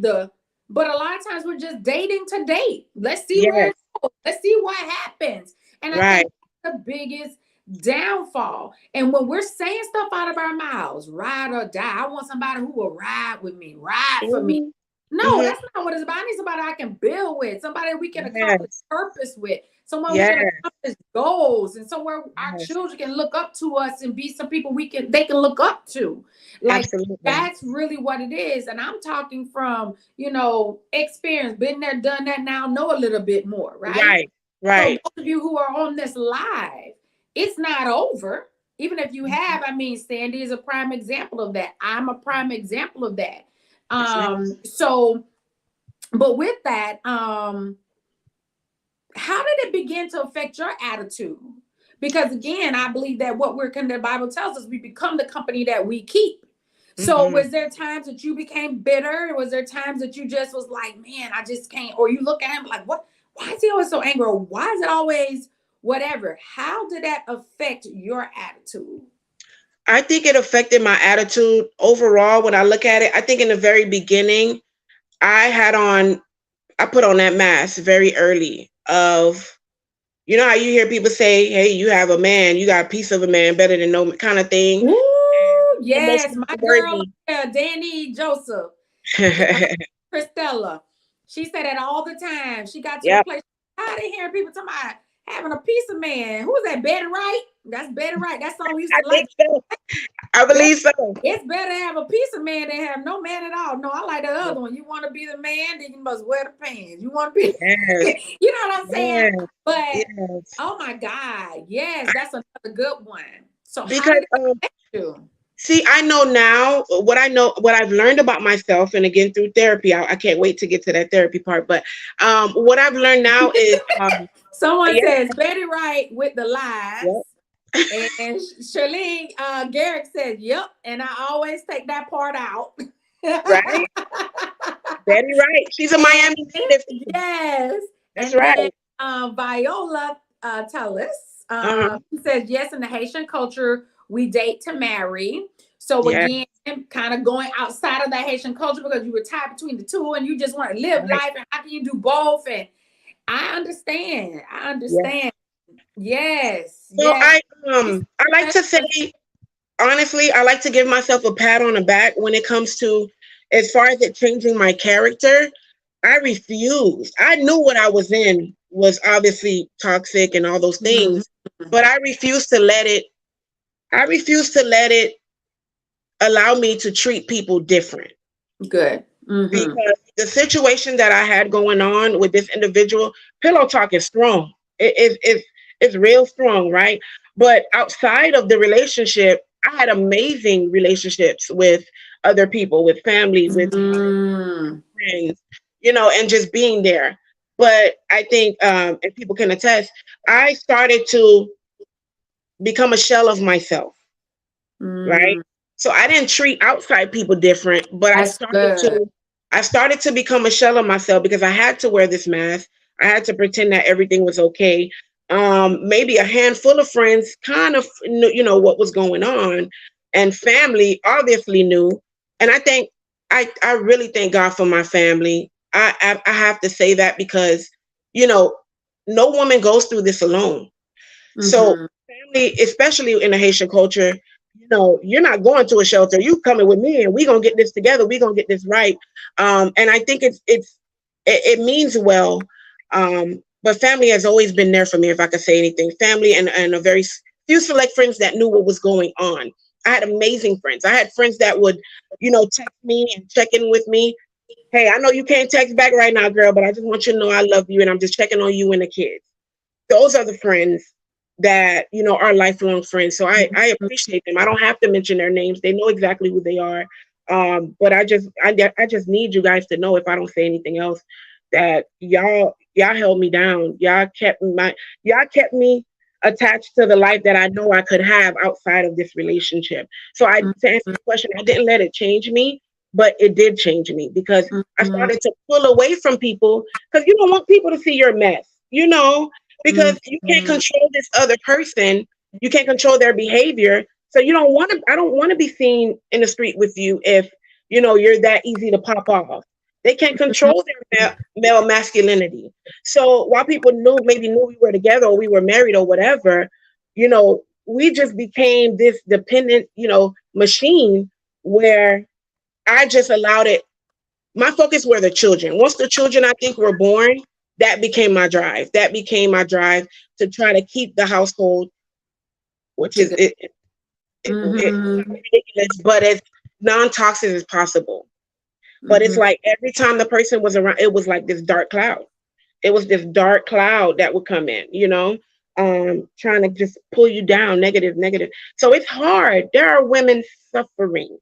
A: but a lot of times we're just dating to date. Let's see where it goes. Let's see what happens. And I think that's the biggest downfall. And when we're saying stuff out of our mouths, ride or die, I want somebody who will ride with me, ride for me. No, that's not what it's about. I need somebody I can build with, somebody we can accomplish purpose with, someone we can accomplish goals, and somewhere our children can look up to us and be some people they can look up to. Like that's really what it is. And I'm talking from, experience, been there, done that, now know a little bit more, right? Right. So those of you who are on this live, it's not over. Even if you have, Sandy is a prime example of that. I'm a prime example of that. So, but with that, how did it begin to affect your attitude? Because again, I believe that the Bible tells us we become the company that we keep. So was there times that you became bitter? Was there times that you just was like, man, I just can't, or you look at him like, what? Why is he always so angry? Or why is it always whatever? How did that affect your attitude?
B: I think it affected my attitude overall. When I look at it, I think in the very beginning, I put on that mask very early of, how you hear people say, hey, you have a man, you got a piece of a man, better than no kind of thing.
A: Ooh, yes, my girl, Danny Joseph, Christella. She said that all the time. She got to a
B: Yep.
A: place, tired of hearing people talking about having a piece of man. Who was that? Betty Wright? That's Betty Wright. That song we used
B: I
A: to like.
B: think so. I believe so.
A: It's better to have a piece of man than have no man at all. No, I like the other one. You want to be the man, then you must wear the pants. You want to be,
B: Yes.
A: you know what I'm saying?
B: Yes.
A: But
B: Yes.
A: oh my God, yes, that's another good one. So how
B: Because
A: did it affect you?
B: see, I know now what I've learned about myself, and again through therapy. I can't wait to get to that therapy part. But what I've learned now is
A: Someone
B: yeah,
A: says Betty Wright with the lies.
B: yeah,
A: And Charlene Garrick said, yep. And I always take that part out.
B: right. Betty Wright. She's a Miami native.
A: Yes.
B: That's
A: And
B: right.
A: then Viola Tullis
B: Uh-huh.
A: says, yes, in the Haitian culture, we date to marry. So
B: Yeah.
A: again, kind of going outside of the Haitian culture because you were tied between the two and you just want to live
B: Right.
A: life. And how can you do both? And I understand.
B: Yeah.
A: Yes.
B: So
A: Yes.
B: I like to say honestly, I like to give myself a pat on the back when it comes to as far as it changing my character. I refused. I knew what I was in was obviously toxic and all those things, but I refused to let it allow me to treat people different.
A: Good.
B: Because the situation that I had going on with this individual, pillow talk is strong. It's real strong, right? But outside of the relationship, I had amazing relationships with other people, with family, with friends, and just being there. But I think, and people can attest, I started to become a shell of myself, right? So I didn't treat outside people different, but I started to become a shell of myself because I had to wear this mask. I had to pretend that everything was okay. Maybe a handful of friends kind of knew, what was going on, and family obviously knew. And I think I really thank God for my family. I have to say that because no woman goes through this alone. So family, especially in the Haitian culture, you're not going to a shelter. You coming with me, and we gonna get this together. We gonna get this right. And I think it means well. But family has always been there for me, if I could say anything. Family and a very few select friends that knew what was going on. I had amazing friends. I had friends that would, text me and check in with me. Hey, I know you can't text back right now, girl, but I just want you to know I love you, and I'm just checking on you and the kids. Those are the friends that are lifelong friends. So I appreciate them. I don't have to mention their names. They know exactly who they are. But I just need you guys to know, if I don't say anything else, that y'all held me down. Y'all kept me attached to the life that I know I could have outside of this relationship. So to answer your question, I didn't let it change me, but it did change me because I started to pull away from people because you don't want people to see your mess, because you can't control this other person. You can't control their behavior. So I don't want to be seen in the street with you if, you're that easy to pop off. They can't control their male masculinity. So while people maybe knew we were together or we were married or whatever, we just became this dependent, machine where I just allowed it. My focus were the children. Once the children, I think, were born, that became my drive. That became my drive to try to keep the household, which is ridiculous, but as non-toxic as possible. But it's like every time the person was around, it was like this dark cloud. It was this dark cloud that would come in, trying to just pull you down, negative. So it's hard. There are women suffering.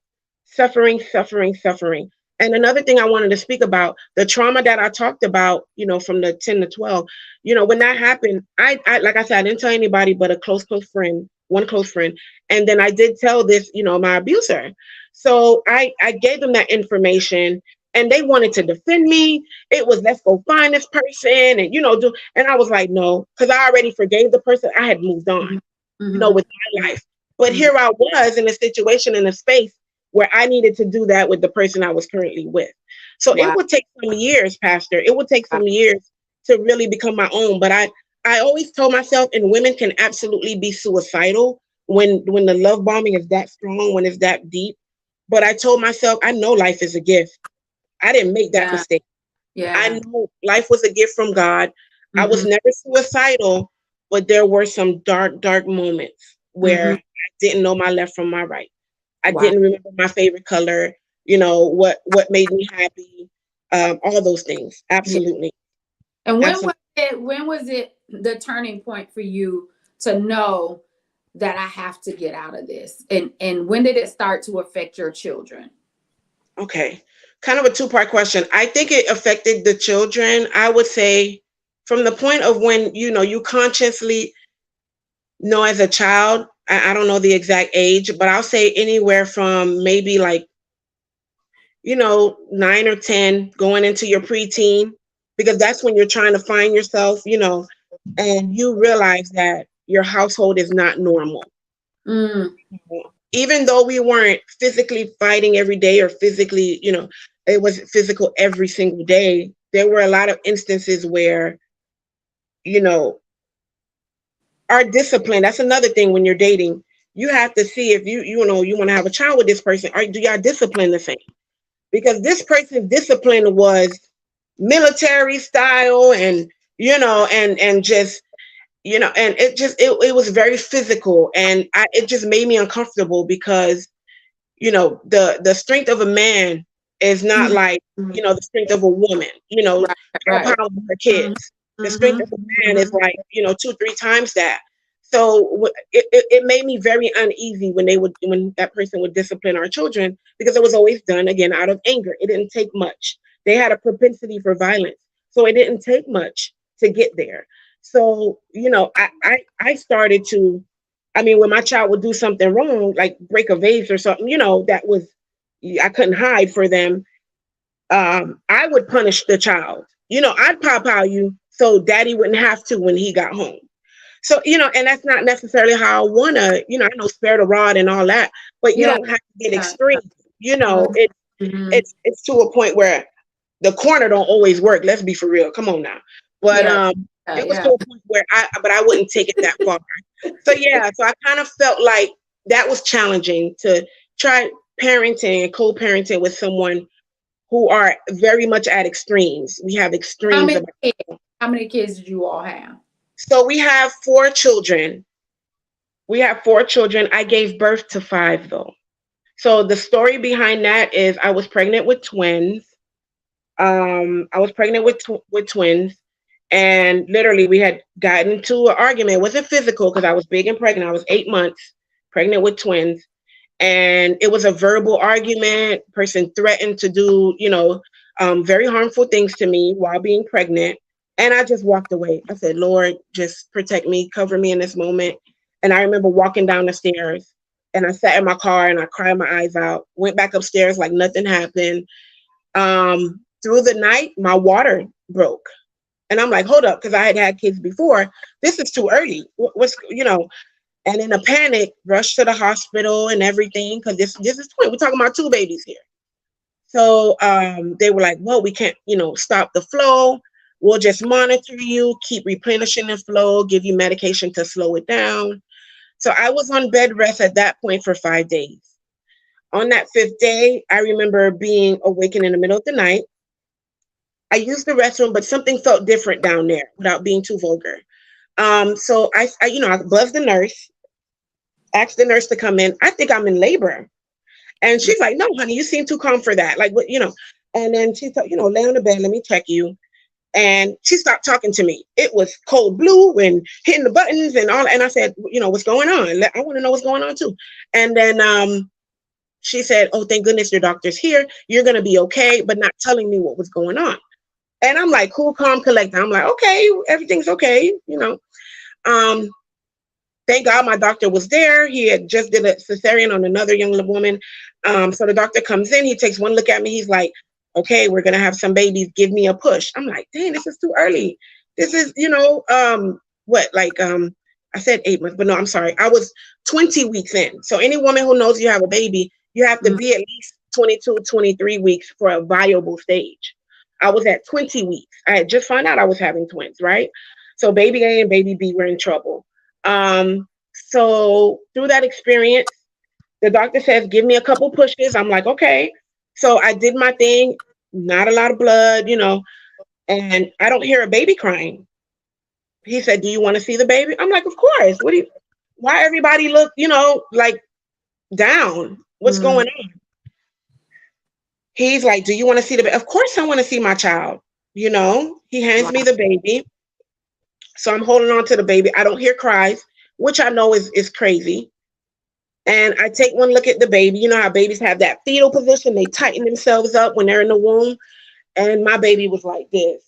B: And another thing I wanted to speak about, the trauma that I talked about, from the 10 to 12, when that happened, I like I said, I didn't tell anybody but a close friend, one close friend. And then I did tell this, my abuser. So I gave them that information and they wanted to defend me. It was, let's go find this person and, and I was like, no, because I already forgave the person. I had moved on, with my life. But here I was in a situation, in a space where I needed to do that with the person I was currently with. So it would take some years, Pastor. It would take some years to really become my own. But I always told myself, and women can absolutely be suicidal when the love bombing is that strong, when it's that deep. But I told myself, I know life is a gift. I didn't make that mistake. I
A: Yeah.
B: know life was a gift from God. I was
A: Mm-hmm.
B: never suicidal, but there were some dark, dark moments where
A: Mm-hmm.
B: I didn't know my left from my right. I
A: Wow.
B: didn't remember my favorite color, what made me happy, all those things.
A: Yeah.
B: Absolutely.
A: And
B: Absolutely.
A: when was it the turning point for you to know that I have to get out of this? And when did it start to affect your children?
B: Okay. Kind of a two-part question. I think it affected the children. I would say from the point of when, you consciously know as a child, I don't know the exact age, but I'll say anywhere from maybe like 9 or 10 going into your preteen, because that's when you're trying to find yourself, and you realize that your household is not normal.
A: Mm,
B: Even though we weren't physically fighting every day or physically, it was physical every single day, there were a lot of instances where, you know, our discipline, that's another thing when you're dating. You have to see if you want to have a child with this person. Do y'all discipline the same? Because this person's discipline was military style, and just and it was very physical, and it just made me uncomfortable because the strength of a man is not
A: mm,
B: like
A: mm.
B: the strength of a woman.
A: Right,
B: Her
A: right.
B: power of her
A: Mm-hmm.
B: kids. The strength of a man is
A: Mm-hmm.
B: like 2-3 times that. So it made me very uneasy when that person would discipline our children, because it was always done again out of anger. It didn't take much. They had a propensity for violence, so it didn't take much to get there. So I started to, I mean, when my child would do something wrong, like break a vase or something, that was, I couldn't hide for them. I would punish the child. I'd pow you so daddy wouldn't have to when he got home. So, and that's not necessarily how I want to, I know spare the rod and all that, but you
A: Yeah.
B: don't have to get
A: Yeah.
B: extreme.
A: Mm-hmm.
B: It,
A: Mm-hmm.
B: it's to a point where the corner don't always work. Let's be for real. Come on now. But
A: Yeah. Yeah.
B: it was
A: Yeah.
B: to a point where I wouldn't take it that far. So yeah, so I kind of felt like that was challenging to try parenting and co-parenting with someone who are very much at extremes. We have
A: How
B: extremes
A: many
B: about.
A: kids? How many kids did you all have?
B: So we have 4 children. We have 4 children. I gave birth to 5 though. So the story behind that is I was pregnant with twins. I was pregnant with twins, and literally we had gotten into an argument. It wasn't physical because I was big and pregnant. I was 8 months pregnant with twins, and it was a verbal argument. Person threatened to do, very harmful things to me while being pregnant, and I just walked away. I said, Lord, just protect me, cover me in this moment. And I remember walking down the stairs, and I sat in my car and I cried my eyes out. Went back upstairs like nothing happened. Through the night, my water broke. And I'm like, hold up, because I had had kids before. This is too early. And in a panic, rushed to the hospital and everything, because this is twin. We're talking about 2 babies here. So they were like, well, we can't, stop the flow. We'll just monitor you, keep replenishing the flow, give you medication to slow it down. So I was on bed rest at that point for 5 days. On that 5th day, I remember being awakened in the middle of the night. I used the restroom, but something felt different down there without being too vulgar. So I buzzed the nurse, asked the nurse to come in. I think I'm in labor. And she's like, no, honey, you seem too calm for that. Like, what. And then she thought, lay on the bed, let me check you. And she stopped talking to me. It was cold blue and hitting the buttons and all. And I said, what's going on? I want to know what's going on too. And then she said, oh, thank goodness your doctor's here. You're going to be okay, but not telling me what was going on. And I'm like, cool, calm, collected. I'm like, okay, everything's okay. Um, Thank God my doctor was there. He had just did a cesarean on another young woman. So the doctor comes in, he takes one look at me. He's like, okay, we're going to have some babies. Give me a push. I'm like, dang, this is too early. This is, I said 8 months, but no, I'm sorry. I was 20 weeks in. So any woman who knows you have a baby, you have to
A: Mm,
B: be at least 22, 23 weeks for a viable stage. I was at 20 weeks. I had just found out I was having twins, right? So baby A and baby B were in trouble. So through that experience, the doctor says, give me a couple pushes. I'm like, okay. So I did my thing, not a lot of blood. and I don't hear a baby crying. He said, "Do you want to see the baby?" I'm like, "Of course. Why everybody look, like down? What's
A: Mm.
B: going on?" He's like, "Do you want to see the baby?" Of course I want to see my child. He hands me
A: Wow.
B: the baby. So I'm holding on to the baby. I don't hear cries, which I know is crazy. And I take one look at the baby. You know how babies have that fetal position? They tighten themselves up when they're in the womb. And my baby was like this,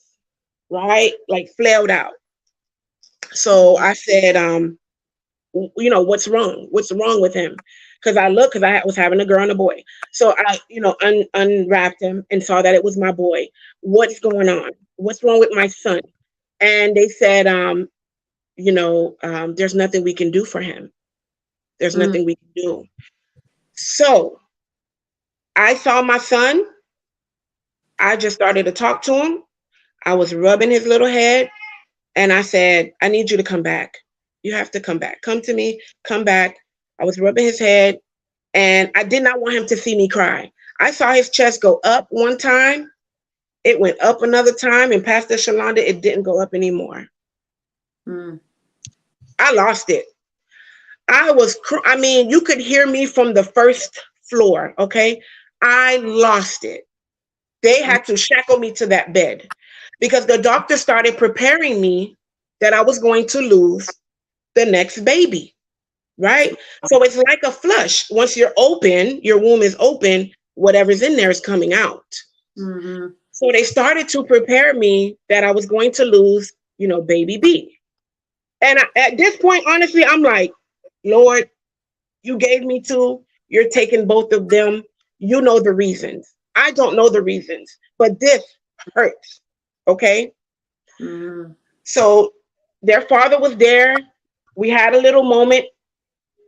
B: right? Like flailed out. So I said, what's wrong? What's wrong with him? Because I was having a girl and a boy. So I, unwrapped him and saw that it was my boy. What's going on? What's wrong with my son? And they said, there's nothing we can do for him. There's
A: Mm.
B: nothing we can do. So I saw my son. I just started to talk to him. I was rubbing his little head and I said, "I need you to come back. You have to come back. Come to me, come back." I was rubbing his head and I did not want him to see me cry. I saw his chest go up one time. It went up another time, and Pastor Shalonda, it didn't go up anymore.
A: Mm.
B: I lost it. You could hear me from the first floor, okay? I lost it. They
A: Mm.
B: had to shackle me to that bed because the doctor started preparing me that I was going to lose the next baby, right? So it's like a flush. Once you're open, your womb is open, whatever's in there is coming out.
A: Mm-hmm.
B: So they started to prepare me that I was going to lose, baby B. And at this point, honestly, I'm like, "Lord, you gave me two. You're taking both of them. You know the reasons. I don't know the reasons, but this hurts." Okay.
A: Mm-hmm.
B: So their father was there. We had a little moment,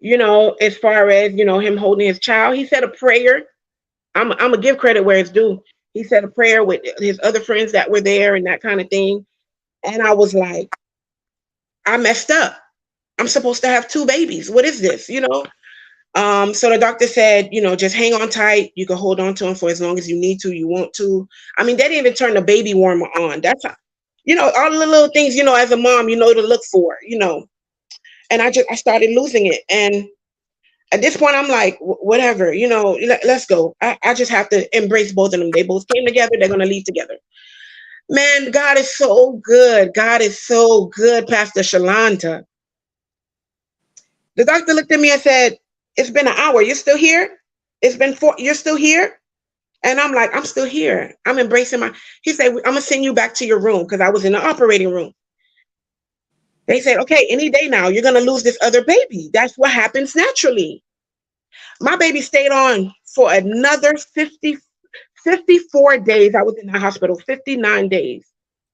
B: as far as, him holding his child. He said a prayer. I'm going to give credit where it's due. He said a prayer with his other friends that were there and that kind of thing. And I was like, I messed up. I'm supposed to have two babies. What is this? So the doctor said, just hang on tight. You can hold on to him for as long as you need to, you want to. I mean, they didn't even turn the baby warmer on. That's how, all the little things, as a mom, to look for, and I started losing it. And at this point, I'm like, whatever, let's go. I just have to embrace both of them. They both came together. They're going to leave together. Man, God is so good. God is so good, Pastor Shalanta. The doctor looked at me and said, "It's been an hour. You're still here? It's been 4. You're still here?" And I'm like, "I'm still here. I'm embracing my." He said, "I'm going to send you back to your room," because I was in the operating room. They said, "Okay, any day now, you're going to lose this other baby. That's what happens naturally." My baby stayed on for another 54 days. I was in the hospital, 59 days.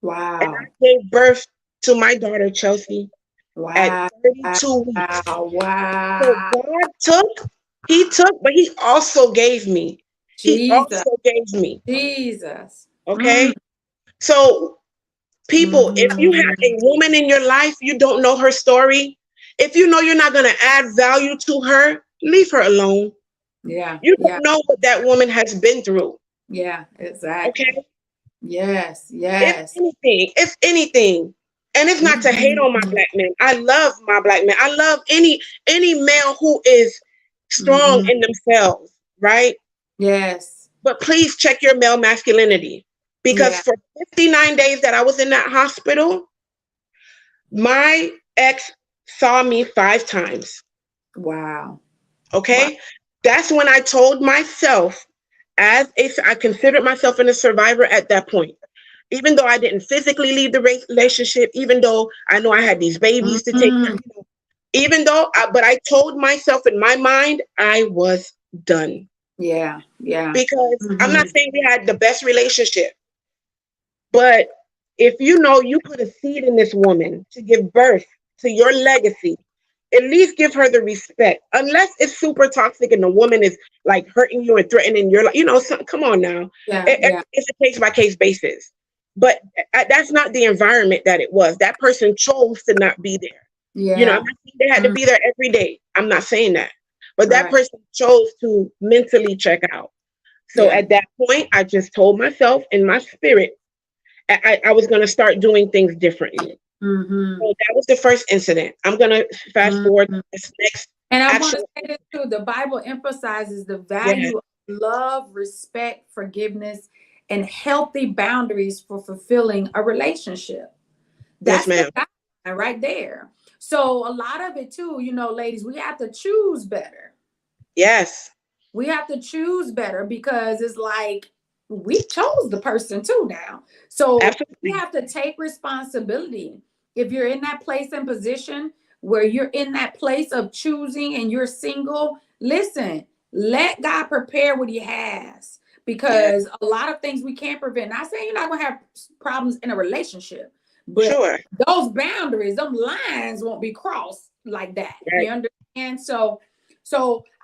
B: And I
A: Wow.
B: gave birth to my daughter, Chelsea, at
A: Wow.
B: 32 weeks.
A: Wow.
B: So
A: Wow.
B: He took, but he also gave me. He
A: Jesus.
B: also gave me.
A: Jesus. Mm.
B: Okay. So, people, if you have a
A: Mm.
B: woman in your life, you don't know her story. If you know you're not going to add value to her, leave her alone.
A: Yeah.
B: You
A: Yeah.
B: don't know what that woman has been through.
A: Yeah.
B: Okay.
A: Exactly. Yes.
B: If
A: Yes.
B: anything, and it's not to hate on my
A: Mm-hmm.
B: black men. I love my black men. I love any male who is strong
A: Mm-hmm.
B: in themselves, right?
A: Yes.
B: But please check your male masculinity, because
A: Yeah.
B: for 59 days that I was in that hospital, my ex saw me 5 times.
A: Wow. Wow.
B: Okay. That's when I told myself, I considered myself a survivor at that point. Even though I didn't physically leave the relationship, even though I know I had these babies to take care
A: Mm-hmm.
B: of, but I told myself in my mind, I was done.
A: Yeah. Yeah.
B: Because I'm
A: Mm-hmm.
B: not saying we had the best relationship, but if you put a seed in this woman to give birth to your legacy, at least give her the respect. Unless it's super toxic and the woman is like hurting you and threatening your life, come on now.
A: Yeah. Yeah.
B: It's a case by case basis. But that's not the environment that it was. That person chose to not be there. I'm
A: Yeah.
B: not saying they had to
A: Mm.
B: be there every day. I'm not saying that. But that
A: Right.
B: person chose to mentally check out. So
A: Yeah.
B: at that point, I just told myself in my spirit, I was going to start doing things differently.
A: Mm-hmm.
B: So that was the first incident. I'm going to fast forward
A: Mm-hmm.
B: this next
A: And I want to
B: actual.
A: say this too. The Bible emphasizes the
B: Yes,
A: value of love, respect, forgiveness, and healthy boundaries for fulfilling a relationship.
B: yes,
A: That's the
B: ma'am.
A: guideline right there. So a lot of it too, ladies, we have to choose better.
B: Yes,
A: We have to choose better because it's like we chose the person too now. So we
B: absolutely.
A: have to take responsibility. If you're in that place and position where you're in that place of choosing and you're single, listen, let God prepare what he has,
B: Yeah,
A: because a lot of things we can't prevent. Not saying you're not going to have problems in a relationship, but
B: sure.
A: those boundaries, them lines won't be crossed like that.
B: Right.
A: You understand? So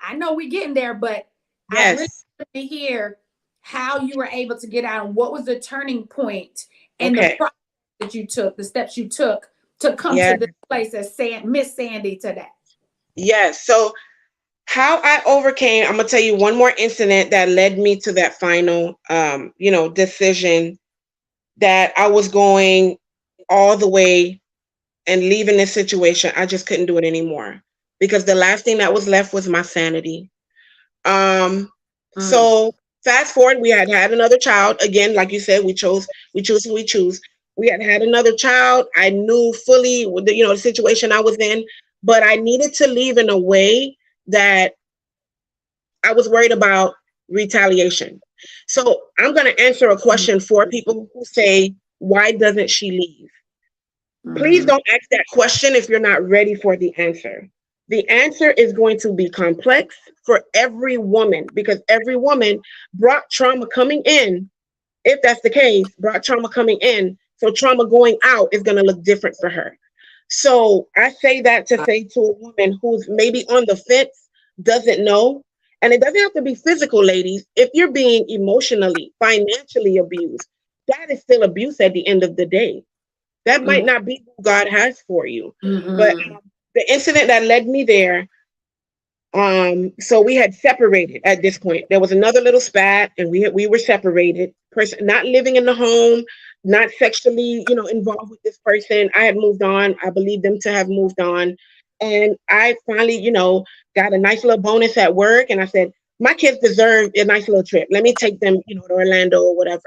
A: I know we're getting there, but I really
B: Yes.
A: want to hear how you were able to get out and what was the turning point and the
B: Okay.
A: process that you took, the steps you took to come
B: Yeah.
A: to this place as Miss Sandy today.
B: Yes. So how I overcame, I'm gonna tell you one more incident that led me to that final decision that I was going all the way and leaving this situation. I just couldn't do it anymore because the last thing that was left was my sanity. Um,
A: Mm,
B: so fast forward, we had had another child. Again, like you said, we choose who we choose. We had had another child. I knew fully the situation I was in, but I needed to leave in a way that I was worried about retaliation. So I'm going to answer a
A: mm,
B: question for people who say, why doesn't she leave? Please
A: mhm,
B: don't ask that question if you're not ready for the answer. The answer is going to be complex for every woman because every woman brought trauma coming in. If that's the case, brought trauma coming in. So trauma going out is going to look different for her. So I say that to say to a woman who's maybe on the fence, doesn't know, and it doesn't have to be physical, ladies. If you're being emotionally, financially abused, that is still abuse at the end of the day. That
A: mm,
B: might not be who God has for you. But
A: mhm.
B: the incident that led me there, so we had separated at this point. There was another little spat, and we were separated. Person not living in the home, not sexually, involved with this person. I had moved on. I believe them to have moved on. And I finally, got a nice little bonus at work. And I said, my kids deserve a nice little trip. Let me take them, to Orlando or whatever.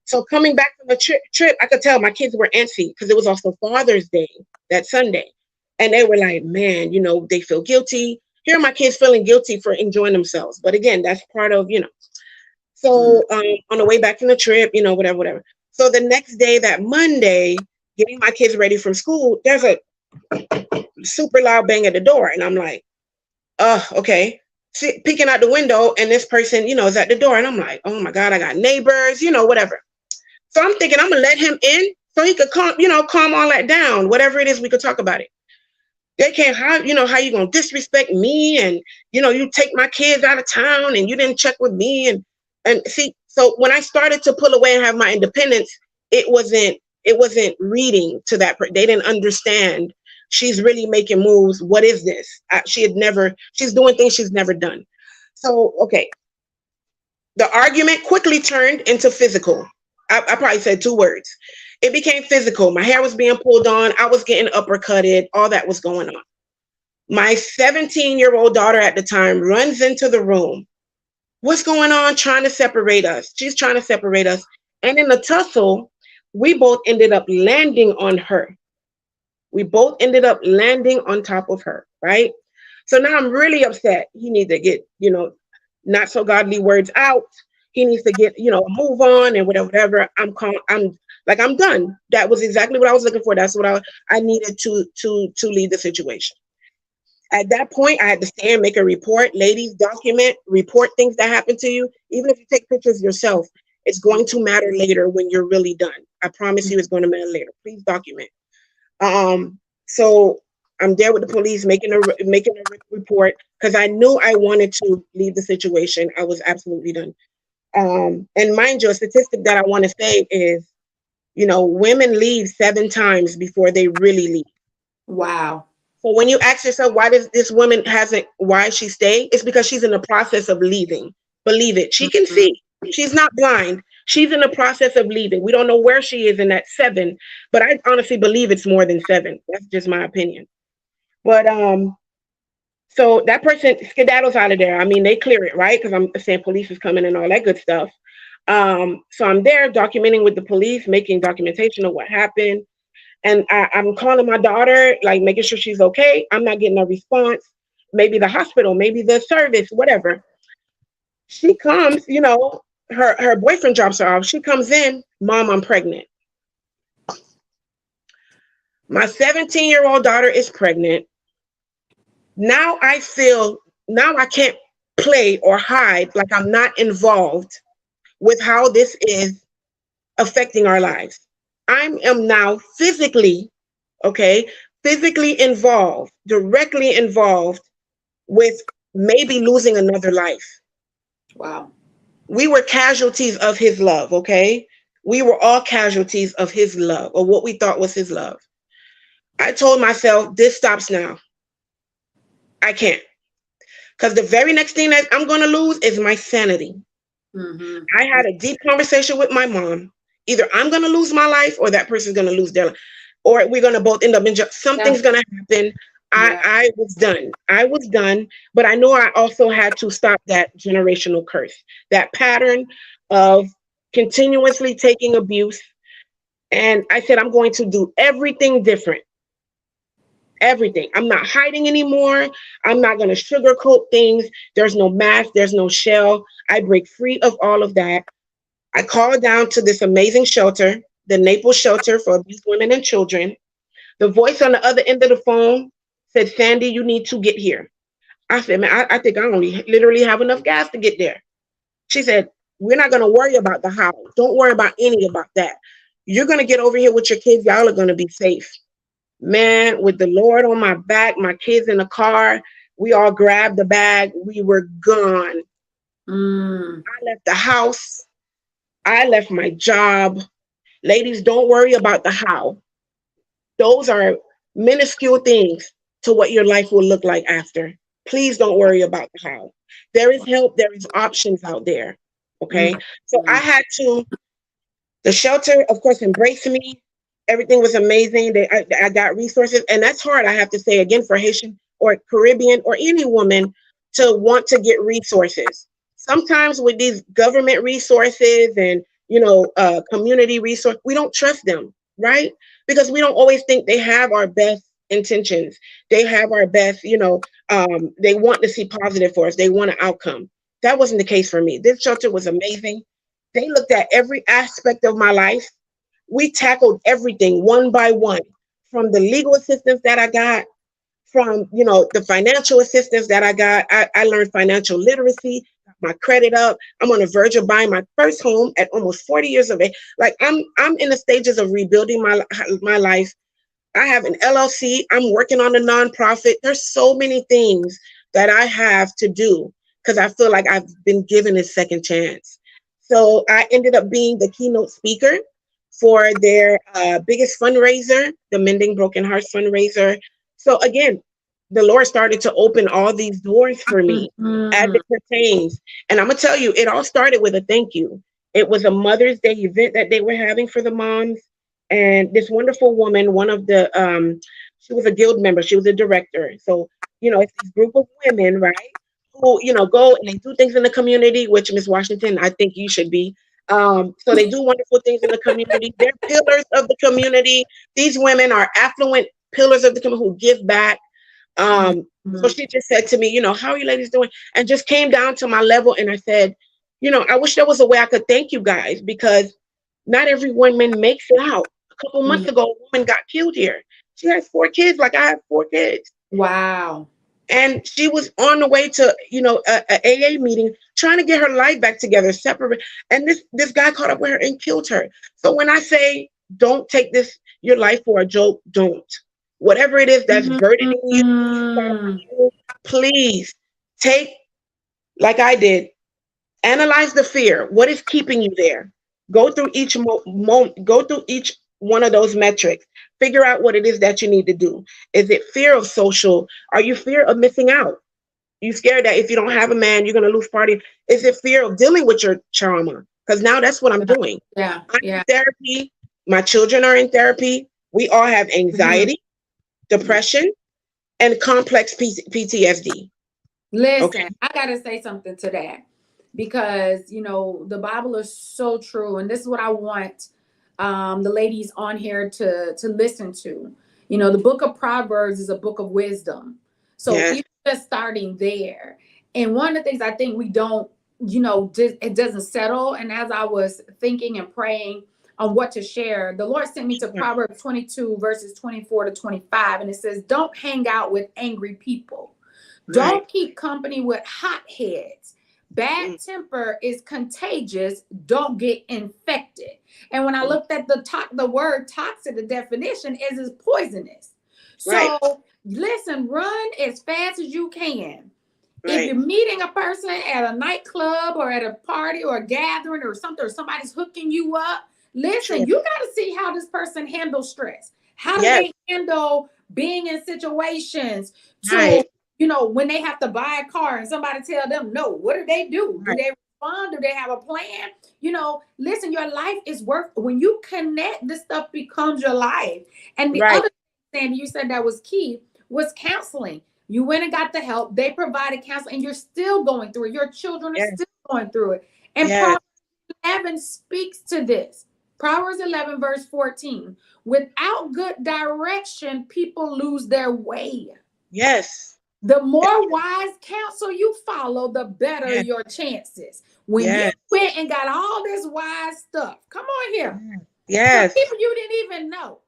B: So coming back from the trip, I could tell my kids were antsy because it was also Father's Day that Sunday. And they were like, man, they feel guilty. Here are my kids feeling guilty for enjoying themselves. But again, that's part of. So on the way back from the trip, whatever, whatever. So the next day, that Monday, getting my kids ready from school, there's a super loud bang at the door. And I'm like, okay. Peeking out the window, and this person, is at the door. And I'm like, oh my God, I got neighbors, whatever. So I'm thinking I'm gonna let him in so he could calm all that down. Whatever it is, we could talk about it. They can't how you gonna disrespect me, and you take my kids out of town and you didn't check with me, and see. So when I started to pull away and have my independence, it wasn't reading to that. They didn't understand. She's really making moves. What is this? She's doing things she's never done. So okay, the argument quickly turned into physical. I probably said 2 words. It became physical. My hair was being pulled on. I was getting uppercutted. All that was going on. My 17-year-old daughter at the time runs into the room. What's going on? Trying to separate us. She's trying to separate us. And in the tussle, we both ended up landing on her. We both ended up landing on top of her, right? So now I'm really upset. He needs to get, not so godly words out. He needs to get, move on and whatever. I'm done. That was exactly what I was looking for. That's what I needed to leave the situation. At that point, I had to stay and make a report. Ladies, document, report things that happen to you. Even if you take pictures yourself, it's going to matter later when you're really done. I promise you it's going to matter later. Please document. So I'm there with the police making a report because I knew I wanted to leave the situation. I was absolutely done. And mind you, a statistic that I want to say is, women leave 7 times before they really leave.
A: Wow.
B: So when you ask yourself, why she stay? It's because she's in the process of leaving. Believe it. She can
A: Mhm.
B: see. She's not blind. She's in the process of leaving. We don't know where she is in that 7, but I honestly believe it's more than 7. That's just my opinion. But so that person skedaddles out of there. I mean, they clear it, right? Because I'm saying police is coming and all that good stuff. So I'm there documenting with the police, making documentation of what happened. And I'm calling my daughter, like making sure she's okay. I'm not getting a response. Maybe the hospital, maybe the service, whatever. She comes, her boyfriend drops her off. She comes in, Mom, I'm pregnant. My 17-year-old daughter is pregnant. Now I can't play or hide like I'm not involved with how this is affecting our lives. I am now physically involved, directly involved with maybe losing another life.
A: Wow.
B: We were casualties of his love, okay? We were all casualties of his love, or what we thought was his love. I told myself, this stops now. I can't. Because the very next thing that I'm going to lose is my sanity.
A: Mm-hmm.
B: I had a deep conversation with my mom. Either I'm going to lose my life or that person's going to lose their life. Or we're going to both end up in jail. Something's going to happen. I was done. I was done. But I know I also had to stop that generational curse, that pattern of continuously taking abuse. And I said, I'm going to do everything different. Everything. I'm not hiding anymore. I'm not going to sugarcoat things. There's no mask. There's no shell. I break free of all of that. I called down to this amazing shelter, the Naples Shelter for Abused Women and Children. The voice on the other end of the phone said, Sandy, you need to get here. I said, man, I think I only literally have enough gas to get there. She said, we're not going to worry about the how. Don't worry about any about that. You're going to get over here with your kids. Y'all are going to be safe. Man, with the Lord on my back, my kids in the car, we all grabbed the bag. We were gone. I left the house. I left my job. Ladies, don't worry about the how. Those are minuscule things to what your life will look like after. Please don't worry about the how. There is help. There is options out there. Okay. So I had to, the shelter, of course, embraced me. Everything was amazing. I got resources. And that's hard, I have to say, again, for Haitian or Caribbean or any woman to want to get resources. Sometimes with these government resources and, community resource, we don't trust them, right? Because we don't always think they have our best intentions. They have our best, they want to see positive for us. They want an outcome. That wasn't the case for me. This shelter was amazing. They looked at every aspect of my life. We tackled everything one by one, from the legal assistance that I got, from, the financial assistance that I got. I learned financial literacy, got my credit up. I'm on the verge of buying my first home at almost 40 years of age. Like I'm in the stages of rebuilding my life. I have an LLC. I'm working on a nonprofit. There's so many things that I have to do because I feel like I've been given a second chance. So I ended up being the keynote speaker for their biggest fundraiser, the Mending Broken Hearts fundraiser. So again, the Lord started to open all these doors for me as it pertains. And I'm going to tell you, it all started with a thank you. It was a Mother's Day event that they were having for the moms. And this wonderful woman, one of the, she was a guild member. She was a director. So, it's this group of women, right, who, go and they do things in the community, which Miss Washington, I think you should be. So they do wonderful things in the community. They're pillars of the community. These women are affluent pillars of the community who give back. So she just said to me, how are you ladies doing? And just came down to my level. And I said, I wish there was a way I could thank you guys, because not every woman makes it out. A couple months ago, a woman got killed here. She has 4 kids, like I have 4 kids.
A: Wow.
B: And she was on the way to, a AA meeting, trying to get her life back together, separate. And this guy caught up with her and killed her. So when I say, don't take your life for a joke, don't. Whatever it is that's burdening you, please take, like I did, analyze the fear. What is keeping you there? Go through each go through each one of those metrics. Figure out what it is that you need to do. Is it fear of social? Are you fear of missing out? You scared that if you don't have a man, you're going to lose party? Is it fear of dealing with your trauma? because now that's what I'm doing.
A: Yeah.
B: I'm in
A: Yeah.
B: therapy. My children are in therapy. We all have
A: Mhm.
B: anxiety, depression, and complex PTSD. Okay.
A: Listen, I gotta say something to that because the Bible is so true, and this is what I want the ladies on here to listen to. The book of Proverbs is a book of wisdom. So
B: Yes.
A: even just starting there, and one of the things I think we don't, just it doesn't settle. And as I was thinking and praying on what to share, the Lord sent me to
B: Sure.
A: Proverbs 22 verses 24 to 25, and it says, "Don't hang out with angry people.
B: Right.
A: Don't keep company with hotheads. Bad
B: Mm.
A: temper is contagious. Don't get infected." And when I
B: Mm.
A: looked at the word toxic, the definition is poisonous.
B: Right.
A: So listen, run as fast as you can. If
B: Right.
A: you're meeting a person at a nightclub or at a party or a gathering or something, or somebody's hooking you up,
B: Sure.
A: listen, you got to see how this person handles stress. How do
B: Yes.
A: they handle being in situations to,
B: Right.
A: when they have to buy a car and somebody tell them no? What do they do? Do
B: Right.
A: they respond? Do they have a plan? Listen, your life is worth, when you connect, this stuff becomes your life. And the
B: Right.
A: other thing you said that was key was counseling. You went and got the help. They provided counseling, and you're still going through it. Your children are
B: Yes.
A: still going through it. And
B: Yes.
A: Proverbs 11 speaks to this. Proverbs 11, verse 14. Without good direction, people lose their way.
B: Yes.
A: The more wise counsel you follow, the better
B: Yes.
A: your chances. When you
B: Yes.
A: went and got all this wise stuff, come on here. Some
B: Yes.
A: people you didn't even know.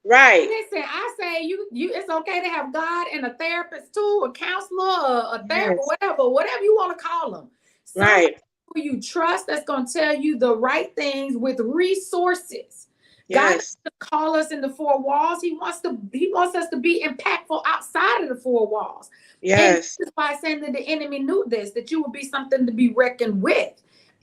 B: Right.
A: Listen, I say you it's okay to have God and a therapist too, a counselor, a therapist,
B: Yes.
A: whatever you want to call them. Somebody
B: Right.
A: who you trust that's going to tell you the right things with resources. God
B: Yes.
A: doesn't call us in the four walls. He wants us to be impactful outside of the four walls. And this
B: Yes.
A: is why saying that the enemy knew this, that you would be something to be reckoned with.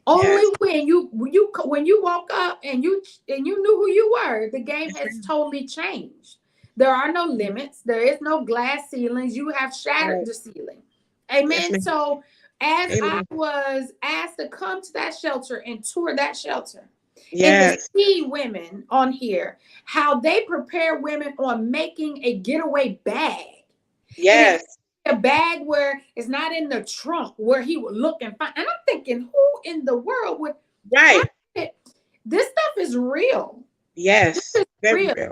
A: Only
B: Yes.
A: when you woke up and you knew who you were, the game
B: Yes,
A: has
B: ma'am.
A: totally changed. There are no limits. There is no glass ceilings. You have shattered
B: Right.
A: the ceiling.
B: Yes,
A: Amen.
B: ma'am.
A: So as I
B: Amen.
A: was asked to come to that shelter and tour that shelter, and to
B: Yes.
A: see women on here, how they prepare women on making a getaway bag. And it's
B: Yes.
A: a bag where it's not in the trunk where he would look and find. And I'm thinking, who in the world would have
B: Right.
A: it? This stuff is real.
B: Yes.
A: This is
B: Very
A: real.
B: real.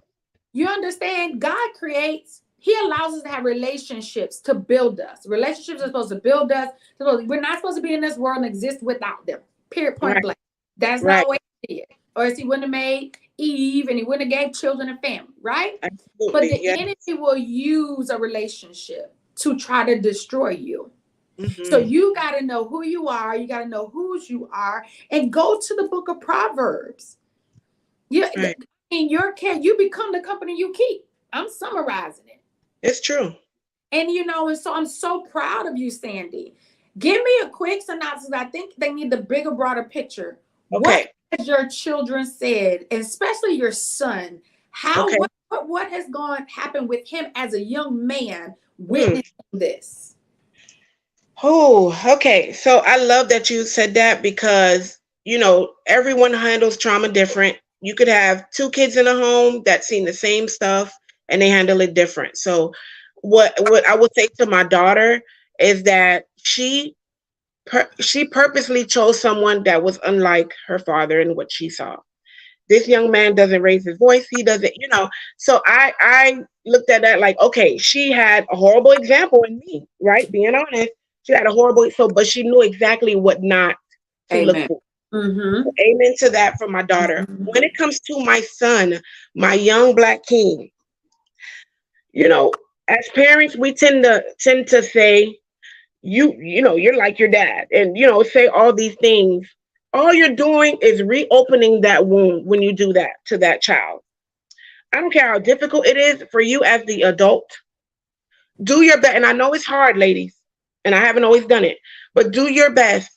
A: You understand? God creates, He allows us to have relationships to build us. Relationships are supposed to build us. We're not supposed to be in this world and exist without them. Period, point
B: Right.
A: blank. That's
B: Right.
A: not what He did. Or else He wouldn't have made Eve and He wouldn't have gave children and family, right? But
B: Absolutely.
A: the
B: Yes.
A: enemy will use a relationship to try to destroy you. So
B: Mm-hmm.
A: you got to know who you are. You got to know whose you are, and go to the book of Proverbs. You,
B: Right.
A: in your case, you become the company you keep. I'm summarizing it.
B: It's true.
A: And and so I'm so proud of you, Sandy. Give me a quick synopsis. I think they need the bigger, broader picture. What
B: Okay.
A: has your children said, and especially your son?
B: Okay.
A: What has happened with him as a young man
B: Hmm.
A: witnessing this?
B: Oh, okay. So I love that you said that because, everyone handles trauma different. You could have two kids in a home that seen the same stuff and they handle it different. So what I would say to my daughter is that she purposely chose someone that was unlike her father and what she saw. This young man doesn't raise his voice. He doesn't. So I looked at that like, okay, she had a horrible example in me, right? Being honest, she had a horrible, but she knew exactly what not to look
A: Amen.
B: for.
A: Mm-hmm.
B: So amen to that for my daughter.
A: Mm-hmm.
B: When it comes to my son, my young black king, as parents, we tend to say, you're like your dad, and say all these things. All you're doing is reopening that wound when you do that to that child. I don't care how difficult it is for you as the adult. Do your best, and I know it's hard, ladies, and I haven't always done it, but do your best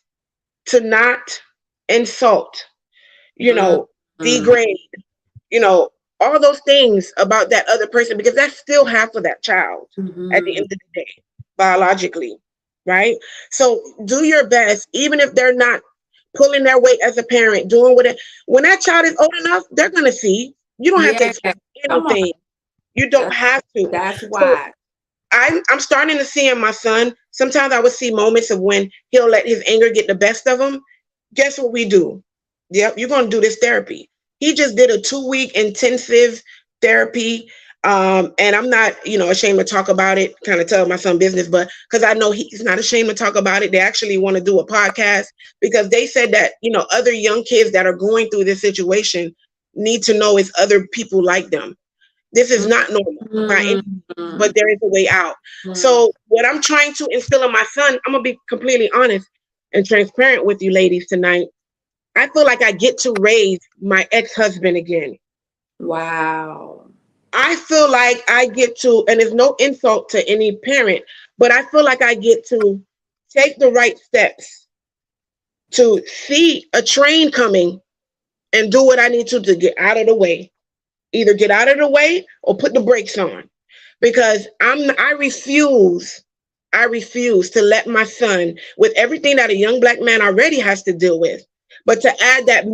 B: to not insult,
A: Mm-hmm.
B: degrade, you know, all those things about that other person, because that's still half of that child at the
A: Mm-hmm.
B: end of the day, biologically, right? So do your best, even if they're not pulling their weight as a parent, doing what when that child is old enough, they're gonna see. You don't have to
A: Yeah.
B: explain
A: Come on.
B: anything. You don't
A: That's,
B: have to.
A: that's
B: So
A: why.
B: I'm starting to see in my son. Sometimes I would see moments of when he'll let his anger get the best of him. Guess what we do? Yep, you're gonna do this therapy. He just did a 2-week intensive therapy. And I'm not, ashamed to talk about it, kind of tell my son business, but because I know he's not ashamed to talk about it. They actually want to do a podcast because they said that, other young kids that are going through this situation need to know it's other people like them. This is not normal by any means,
A: Mhm.
B: but there is a way out.
A: Mhm.
B: So what I'm trying to instill in my son, I'm gonna be completely honest and transparent with you ladies tonight. I feel like I get to raise my ex-husband again.
A: Wow.
B: I feel like I get to, and it's no insult to any parent, but I feel like I get to take the right steps to see a train coming and do what I need to get out of the way. Either get out of the way or put the brakes on. Because I refuse to let my son, with everything that a young Black man already has to deal with, but to add that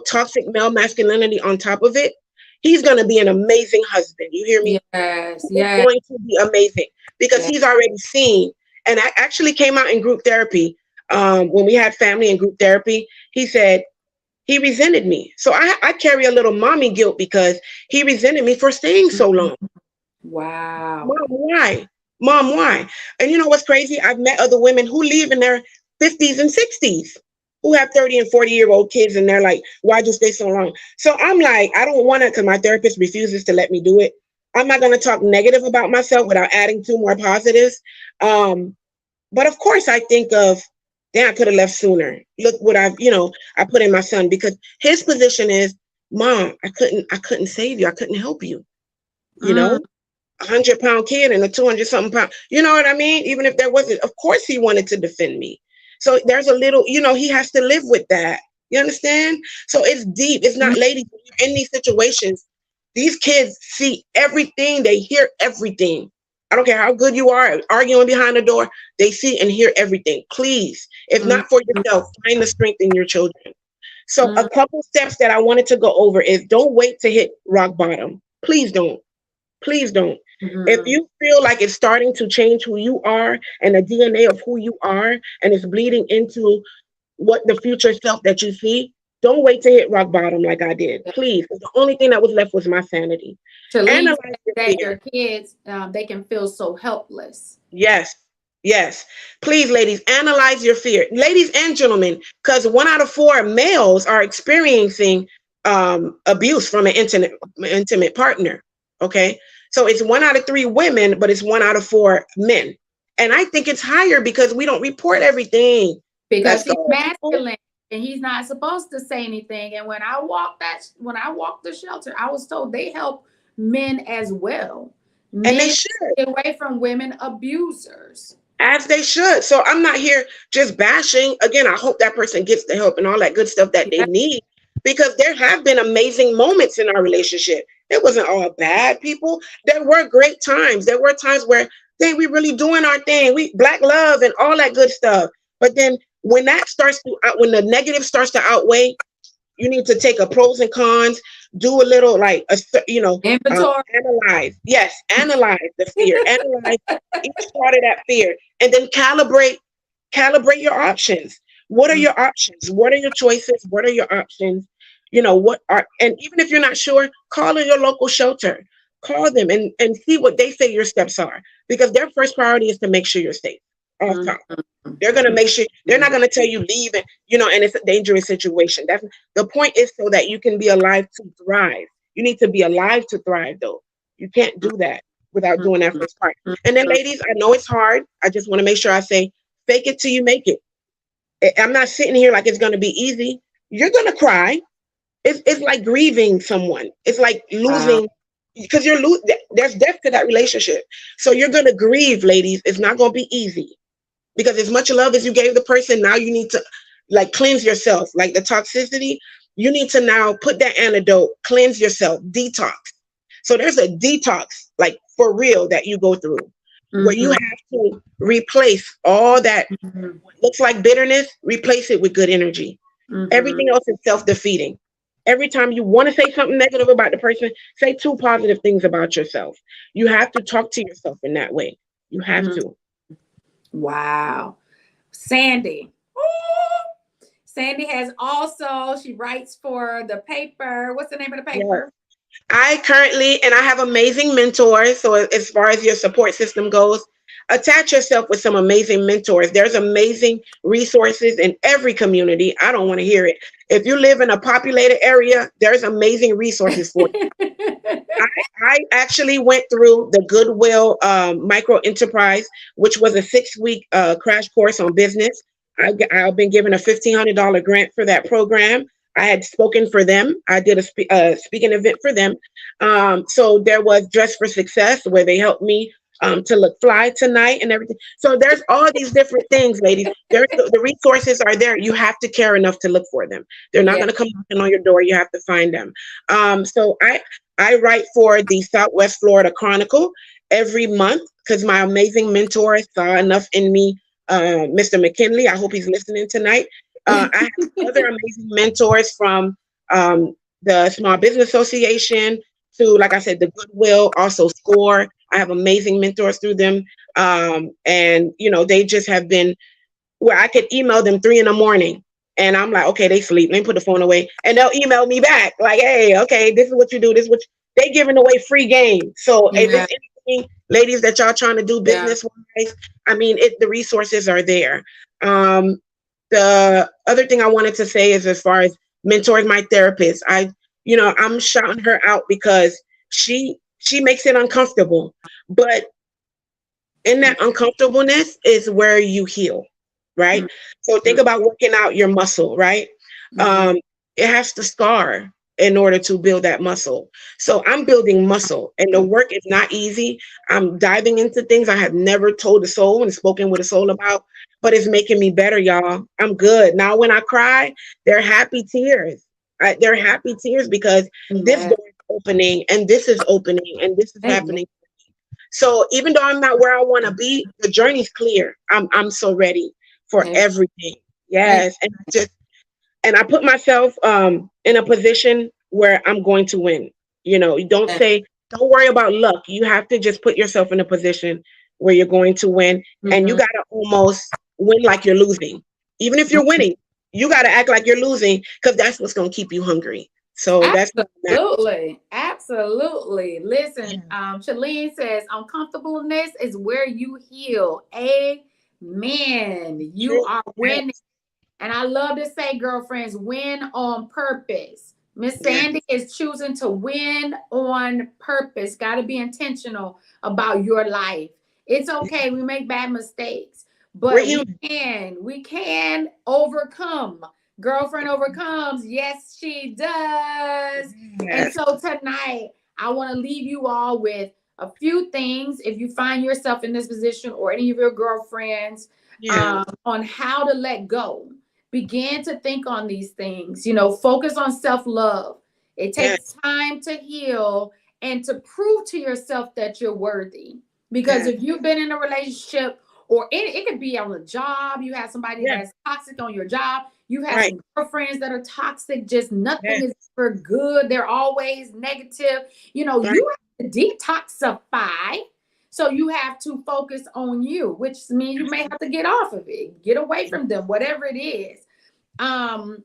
B: toxic male masculinity on top of it, he's going to be an amazing husband. You hear me?
A: Yes.
B: He's
A: Yes.
B: going to be amazing because
A: Yes.
B: he's already seen. And I actually came out in group therapy. When we had family and group therapy, he said, he resented me. So I carry a little mommy guilt because he resented me for staying so long.
A: Wow.
B: Mom, why? Mom, why? And you know what's crazy? I've met other women who leave in their 50s and 60s who have 30 and 40-year-old kids, and they're like, why'd you stay so long? So I'm like, I don't want to, because my therapist refuses to let me do it. I'm not going to talk negative about myself without adding 2 more positives. But of course, I think of, damn, I could have left sooner. Look what I put in my son, because his position is, Mom, I couldn't save you. I couldn't help you. You
A: Mm.
B: know, 100-pound kid and a 200 something pound. You know what I mean? Even if there wasn't, of course he wanted to defend me. So there's a little, he has to live with that. You understand? So it's deep. It's not, ladies, when you're in these situations, these kids see everything, they hear everything. I don't care how good you are arguing behind the door, they see and hear everything. Please, if
A: Mm.
B: not for yourself, find the strength in your children. So
A: Mm.
B: a couple steps that I wanted to go over is, don't wait to hit rock bottom. Please don't. Please don't. If
A: Mhm.
B: you feel like it's starting to change who you are and the DNA of who you are, and it's bleeding into what the future self that you see, don't wait to hit rock bottom like I did. Please. 'Cause the only thing that was left was my sanity.
A: Talise
B: Analyze
A: said
B: your
A: that
B: fear.
A: your kids, they can feel so helpless.
B: Yes. Yes. Please, ladies, analyze your fear. Ladies and gentlemen, because 1 out of 4 males are experiencing abuse from an intimate partner. Okay. So it's 1 out of 3 women, but it's 1 out of 4 men. And I think it's higher because we don't report everything.
A: Because
B: Let's
A: he's
B: go, people.
A: masculine and he's not supposed to say anything. And when I walked the shelter, I was told they help men as well.
B: And they
A: Men
B: should.
A: stay away from women abusers.
B: As they should. So I'm not here just bashing. Again, I hope that person gets the help and all that good stuff that they
A: Yeah.
B: need, because there have been amazing moments in our relationship. It wasn't all bad, people. There were great times. There were times where, dang, we really doing our thing. We Black love and all that good stuff. But then when when the negative starts to outweigh, you need to take a pros and cons, do a little like
A: Inventory.
B: analyze. Yes, analyze the fear, analyze each part of that fear, and then calibrate your options. What are
A: Mm.
B: your options? What are your choices? What are your options? And even if you're not sure, call in your local shelter. Call them and see what they say your steps are, because their first priority is to make sure you're safe. Off
A: Mhm.
B: top. They're gonna make sure, they're not gonna tell you leave, and it's a dangerous situation. That's the point, is so that you can be alive to thrive. You need to be alive to thrive, though. You can't do that without doing that first part. And then, ladies, I know it's hard. I just want to make sure I say, fake it till you make it. I'm not sitting here like it's gonna be easy. You're gonna cry. It's like grieving someone. It's like
A: Wow.
B: losing, because there's death to that relationship. So you're gonna grieve, ladies. It's not gonna be easy, because as much love as you gave the person, now you need to like cleanse yourself, like the toxicity. You need to now put that antidote, cleanse yourself, detox. So there's a detox, like for real, that you go through, where you
A: Mhm.
B: have to replace all that
A: Mhm.
B: looks like bitterness, replace it with good energy.
A: Mm-hmm.
B: Everything else is self-defeating. Every time you want to say something negative about the person, say two positive things about yourself. You have to talk to yourself in that way. You have
A: Mm-hmm.
B: to.
A: Wow. Sandy. Ooh. Sandy has also, she writes for the paper. What's the name of the
B: Yes.
A: paper?
B: I currently, and I have amazing mentors. So as far as your support system goes, attach yourself with some amazing mentors. There's amazing resources in every community. I don't want to hear it. If you live in a populated area, there's amazing resources for you. I actually went through the Goodwill Micro Enterprise, which was a 6-week crash course on business. I've been given a $1,500 grant for that program. I had spoken for them. I did a speaking event for them. So there was Dress for Success, where they helped me to look fly tonight and everything. So there's all these different things, ladies. There's the resources are there. You have to care enough to look for them. They're not
A: Yeah.
B: going to come knocking on your door. You have to find them. So I write for the Southwest Florida Chronicle every month because my amazing mentor saw enough in me, Mr. McKinley. I hope he's listening tonight. I have other amazing mentors from the Small Business Association to, like I said, the Goodwill, also SCORE. I have amazing mentors through them. And, they just have been where I could email them 3 in the morning. And I'm like, okay, they sleep. Let me put the phone away. And they'll email me back like, hey, okay, this is what you do. This is what they giving away free game. So if
A: Yeah.
B: it's anything, ladies, that y'all trying to do
A: Yeah.
B: business wise, I mean, the resources are there. The other thing I wanted to say is, as far as mentors, my therapist, I'm shouting her out because she makes it uncomfortable. But in that uncomfortableness is where you heal, right? So think about working out your muscle, right?
A: Mm-hmm.
B: It has to scar in order to build that muscle. So I'm building muscle, and the work is not easy. I'm diving into things I have never told a soul and spoken with a soul about, but it's making me better, y'all. I'm good. Now when I cry, they're happy tears. They're happy tears because this
A: Amen.
B: door is opening, and this is opening, and this is
A: Amen.
B: happening. So even though I'm not where I want to be, the journey's clear. I'm so ready for
A: Amen.
B: everything. Yes, and I put myself in a position where I'm going to win. You don't worry about luck. You have to just put yourself in a position where you're going to win, and you
A: Mm-hmm.
B: gotta almost win like you're losing. Even if you're winning, you gotta act like you're losing because that's what's gonna keep you hungry. So that's where I'm at.
A: Absolutely. Absolutely. Listen,
B: Yeah.
A: Shalene says uncomfortableness is where you heal. Amen. You
B: True.
A: are
B: Yes.
A: winning. And I love to say, girlfriends, win on purpose. Miss
B: Yes.
A: Sandy is choosing to win on purpose. Got to be intentional about your life. It's okay. We make bad mistakes,
B: We're
A: but we
B: human.
A: can. We can overcome. Girlfriend overcomes. Yes, she does. And
B: Yes.
A: so tonight, I want to leave you all with a few things. If you find yourself in this position or any of your girlfriends,
B: Yeah.
A: on how to let go. Begin to think on these things. Focus on self love. It
B: Yes.
A: takes time to heal and to prove to yourself that you're worthy. Because
B: Yes.
A: if you've been in a relationship, or it could be on a job, you have somebody
B: Yes.
A: that's toxic on your job, you have
B: Right.
A: some girlfriends that are toxic, just nothing
B: Yes.
A: is ever good. They're always negative.
B: Right.
A: You have to detoxify, so you have to focus on you, which means you may have to get off of it, get away from them, whatever it is. Um,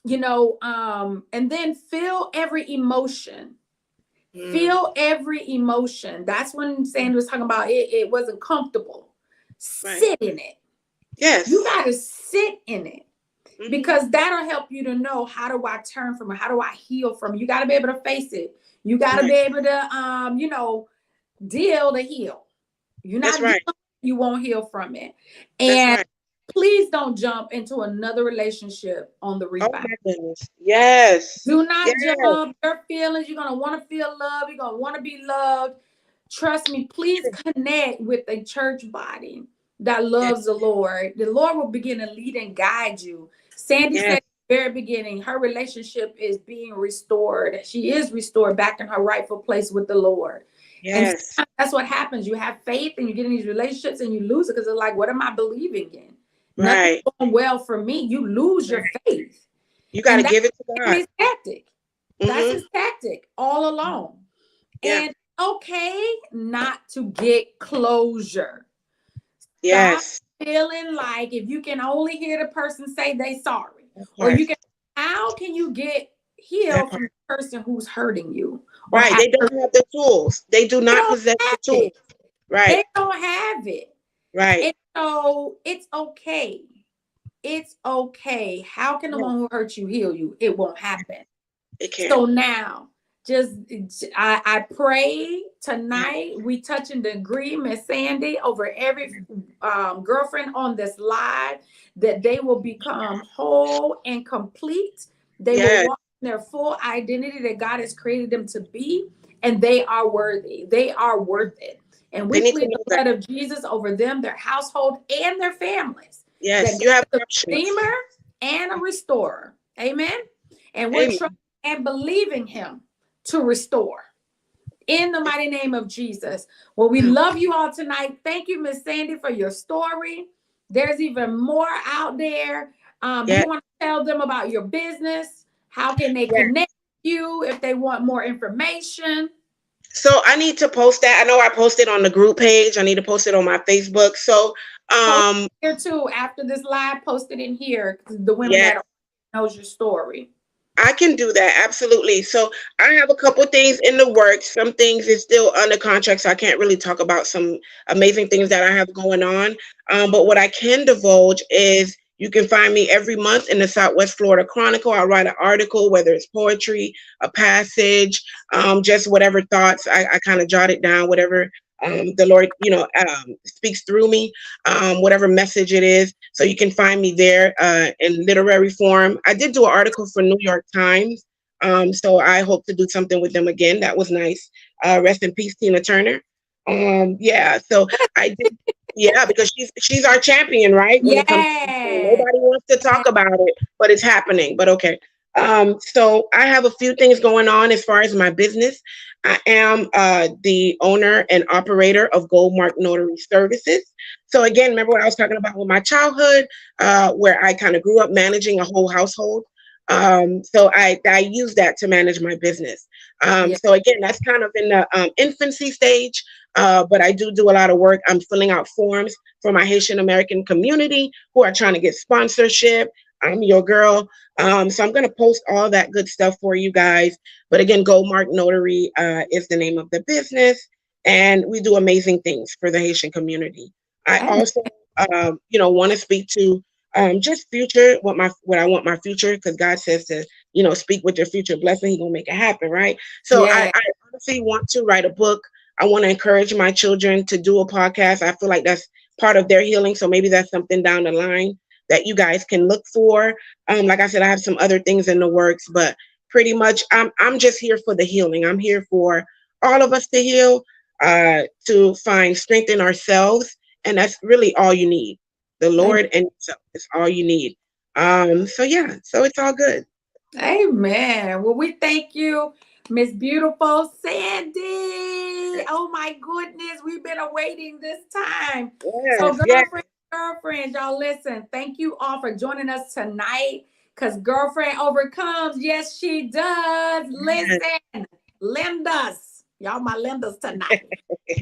A: and then feel every emotion.
B: Mm.
A: Feel every emotion. That's when Sandra was talking about it wasn't comfortable.
B: Right.
A: Sit in it. You
B: Yes.
A: gotta sit in it.
B: Hmm.
A: Because that'll help you to know, how do I turn from it? How do I heal from it? You got to be able to face it. You got to be
B: Right.
A: able to, deal to heal. You're
B: That's
A: not
B: right.
A: dealing, you won't heal from it.
B: That's
A: And
B: right.
A: please don't jump into another relationship on the
B: Oh
A: rebound.
B: my goodness. Yes.
A: Do not
B: Yes.
A: jump your feelings. You're going to want to feel love. You're going to want to be loved. Trust me, please
B: True.
A: connect with a church body that
B: Yes.
A: loves the Lord. The Lord will begin to lead and guide you. Sandy said
B: Yes.
A: at the very beginning, her relationship is being restored. She is restored back in her rightful place with the Lord. And
B: Yes.
A: sometimes that's what happens. You have faith and you get in these relationships and you lose it because it's like, what am I believing in?
B: Right.
A: Nothing's going well for me. You lose your faith.
B: You got to
A: And that's
B: give it to
A: the
B: God.
A: enemy's tactic. That's
B: Hmm.
A: his tactic all along.
B: Yeah.
A: And okay, not to get closure. Stop
B: Yes.
A: feeling like if you can only hear the person say they sorry,
B: That
A: or
B: part.
A: you can, how can you get
B: That
A: healed
B: part.
A: from the person who's hurting you or
B: Right.
A: have
B: They don't have the tools. They do
A: they
B: not
A: don't
B: possess the
A: have
B: tools.
A: it.
B: Right.
A: They don't have it.
B: Right.
A: And so it's okay. It's okay. How can the
B: Yeah,
A: one who hurt you heal you? It won't happen.
B: it can't.
A: So now, just I pray
B: Yeah.
A: tonight we touch and agree, Miss Sandy, over every girlfriend on this live, that they will become whole and complete. They will
B: Yes.
A: walk in their full identity that God has created them to be, and they are worthy. They are worth it. And
B: They
A: we
B: need to
A: plead
B: know
A: the
B: that.
A: blood of Jesus over them, their household, and their families.
B: Yes.
A: That
B: You
A: God
B: have
A: is a
B: options.
A: redeemer and a restorer. Amen. And we're
B: Amen.
A: trusting and believing him to restore in the mighty name of Jesus. Well, we love you all tonight. Thank you, Miss Sandy, for your story. There's even more out there. Do
B: Yeah.
A: you want to tell them about your business? How can they
B: Yeah.
A: connect with you if they want more information?
B: So I need to post that. I know I posted on the group page. I need to post it on my Facebook. So
A: Post it here too after this live. Post it in here. The women
B: yeah,
A: that knows your story.
B: I can do that. Absolutely. So I have a couple things in the works. Some things is still under contract, so I can't really talk about some amazing things that I have going on. But what I can divulge is you can find me every month in the Southwest Florida Chronicle. I'll write an article, whether it's poetry, a passage, just whatever thoughts I kind of jot it down, whatever the Lord, speaks through me, whatever message it is. So you can find me there in literary form. I did do an article for New York Times. So I hope to do something with them again. That was nice. Rest in peace, Tina Turner. Yeah, so I did. Yeah, because she's our champion, right? When it comes to this thing.
A: Yeah.
B: Nobody wants to talk about it, but it's happening. But okay. So I have a few things going on as far as my business. I am the owner and operator of Goldmark Notary Services. So again, remember what I was talking about with my childhood, where I kind of grew up managing a whole household. So I use that to manage my business.
A: Yeah.
B: So again, that's kind of in the infancy stage, but I do a lot of work. I'm filling out forms for my Haitian American community who are trying to get sponsorship. I'm your girl. So I'm going to post all that good stuff for you guys. But again, Goldmark Notary is the name of the business, and we do amazing things for the Haitian community. I
A: Amen.
B: also, want to speak to just future what I want my future, because God says to speak with your future blessing. He gonna make it happen, right? So
A: Yeah.
B: I honestly want to write a book. I want to encourage my children to do a podcast. I feel like that's part of their healing. So maybe that's something down the line that you guys can look for. Like I said, I have some other things in the works, but pretty much I'm just here for the healing. I'm here for all of us to heal, to find strength in ourselves, and that's really all you need. The Lord and yourself is all you need. So yeah, so it's all good.
A: Amen. Well, we thank you, Miss Beautiful Sandy. Oh my goodness, we've been awaiting this time. So,
B: Yes, yes,
A: girlfriends, y'all listen. Thank you all for joining us tonight. Because girlfriend overcomes. Yes, she does.
B: yes.
A: Listen, Lindas. Y'all my Lindas tonight.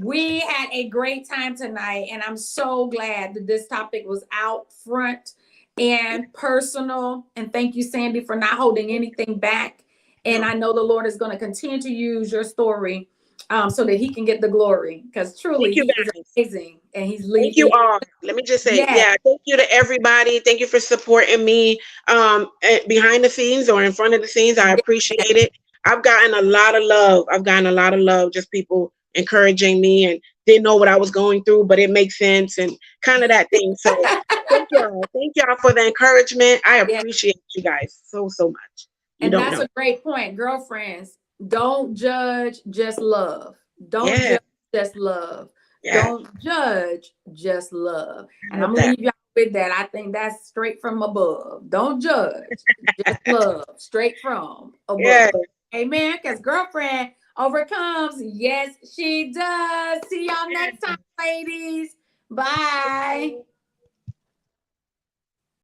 A: We had a great time tonight, and I'm so glad that this topic was out front and personal. And thank you, Sandy, for not holding anything back. And I know the Lord is going to continue to use your story so that he can get the glory, because truly
B: Thank you
A: he is
B: guys.
A: amazing and he's
B: Thank you
A: leading.
B: all. Let me just say,
A: Yeah,
B: yeah, thank you to everybody. Thank you for supporting me behind the scenes or in front of the scenes. I
A: yeah.
B: appreciate it. I've gotten a lot of love. I've gotten a lot of love, just people encouraging me and didn't know what I was going through, but it makes sense and kind of that thing. So thank y'all. Thank y'all for the encouragement. I
A: Yeah.
B: appreciate you guys so, so much. You
A: And
B: don't
A: that's
B: know.
A: a great point. Girlfriends, don't judge, just love. Don't
B: Yeah.
A: judge, just love.
B: Yeah.
A: Don't judge, just love.
B: I
A: And
B: love
A: I'm gonna
B: that.
A: leave y'all with that. I think that's straight from above. Don't judge, just love. Straight from
B: Yeah.
A: above. Amen. Because girlfriend overcomes. Yes, she does. See y'all next time, ladies. Bye.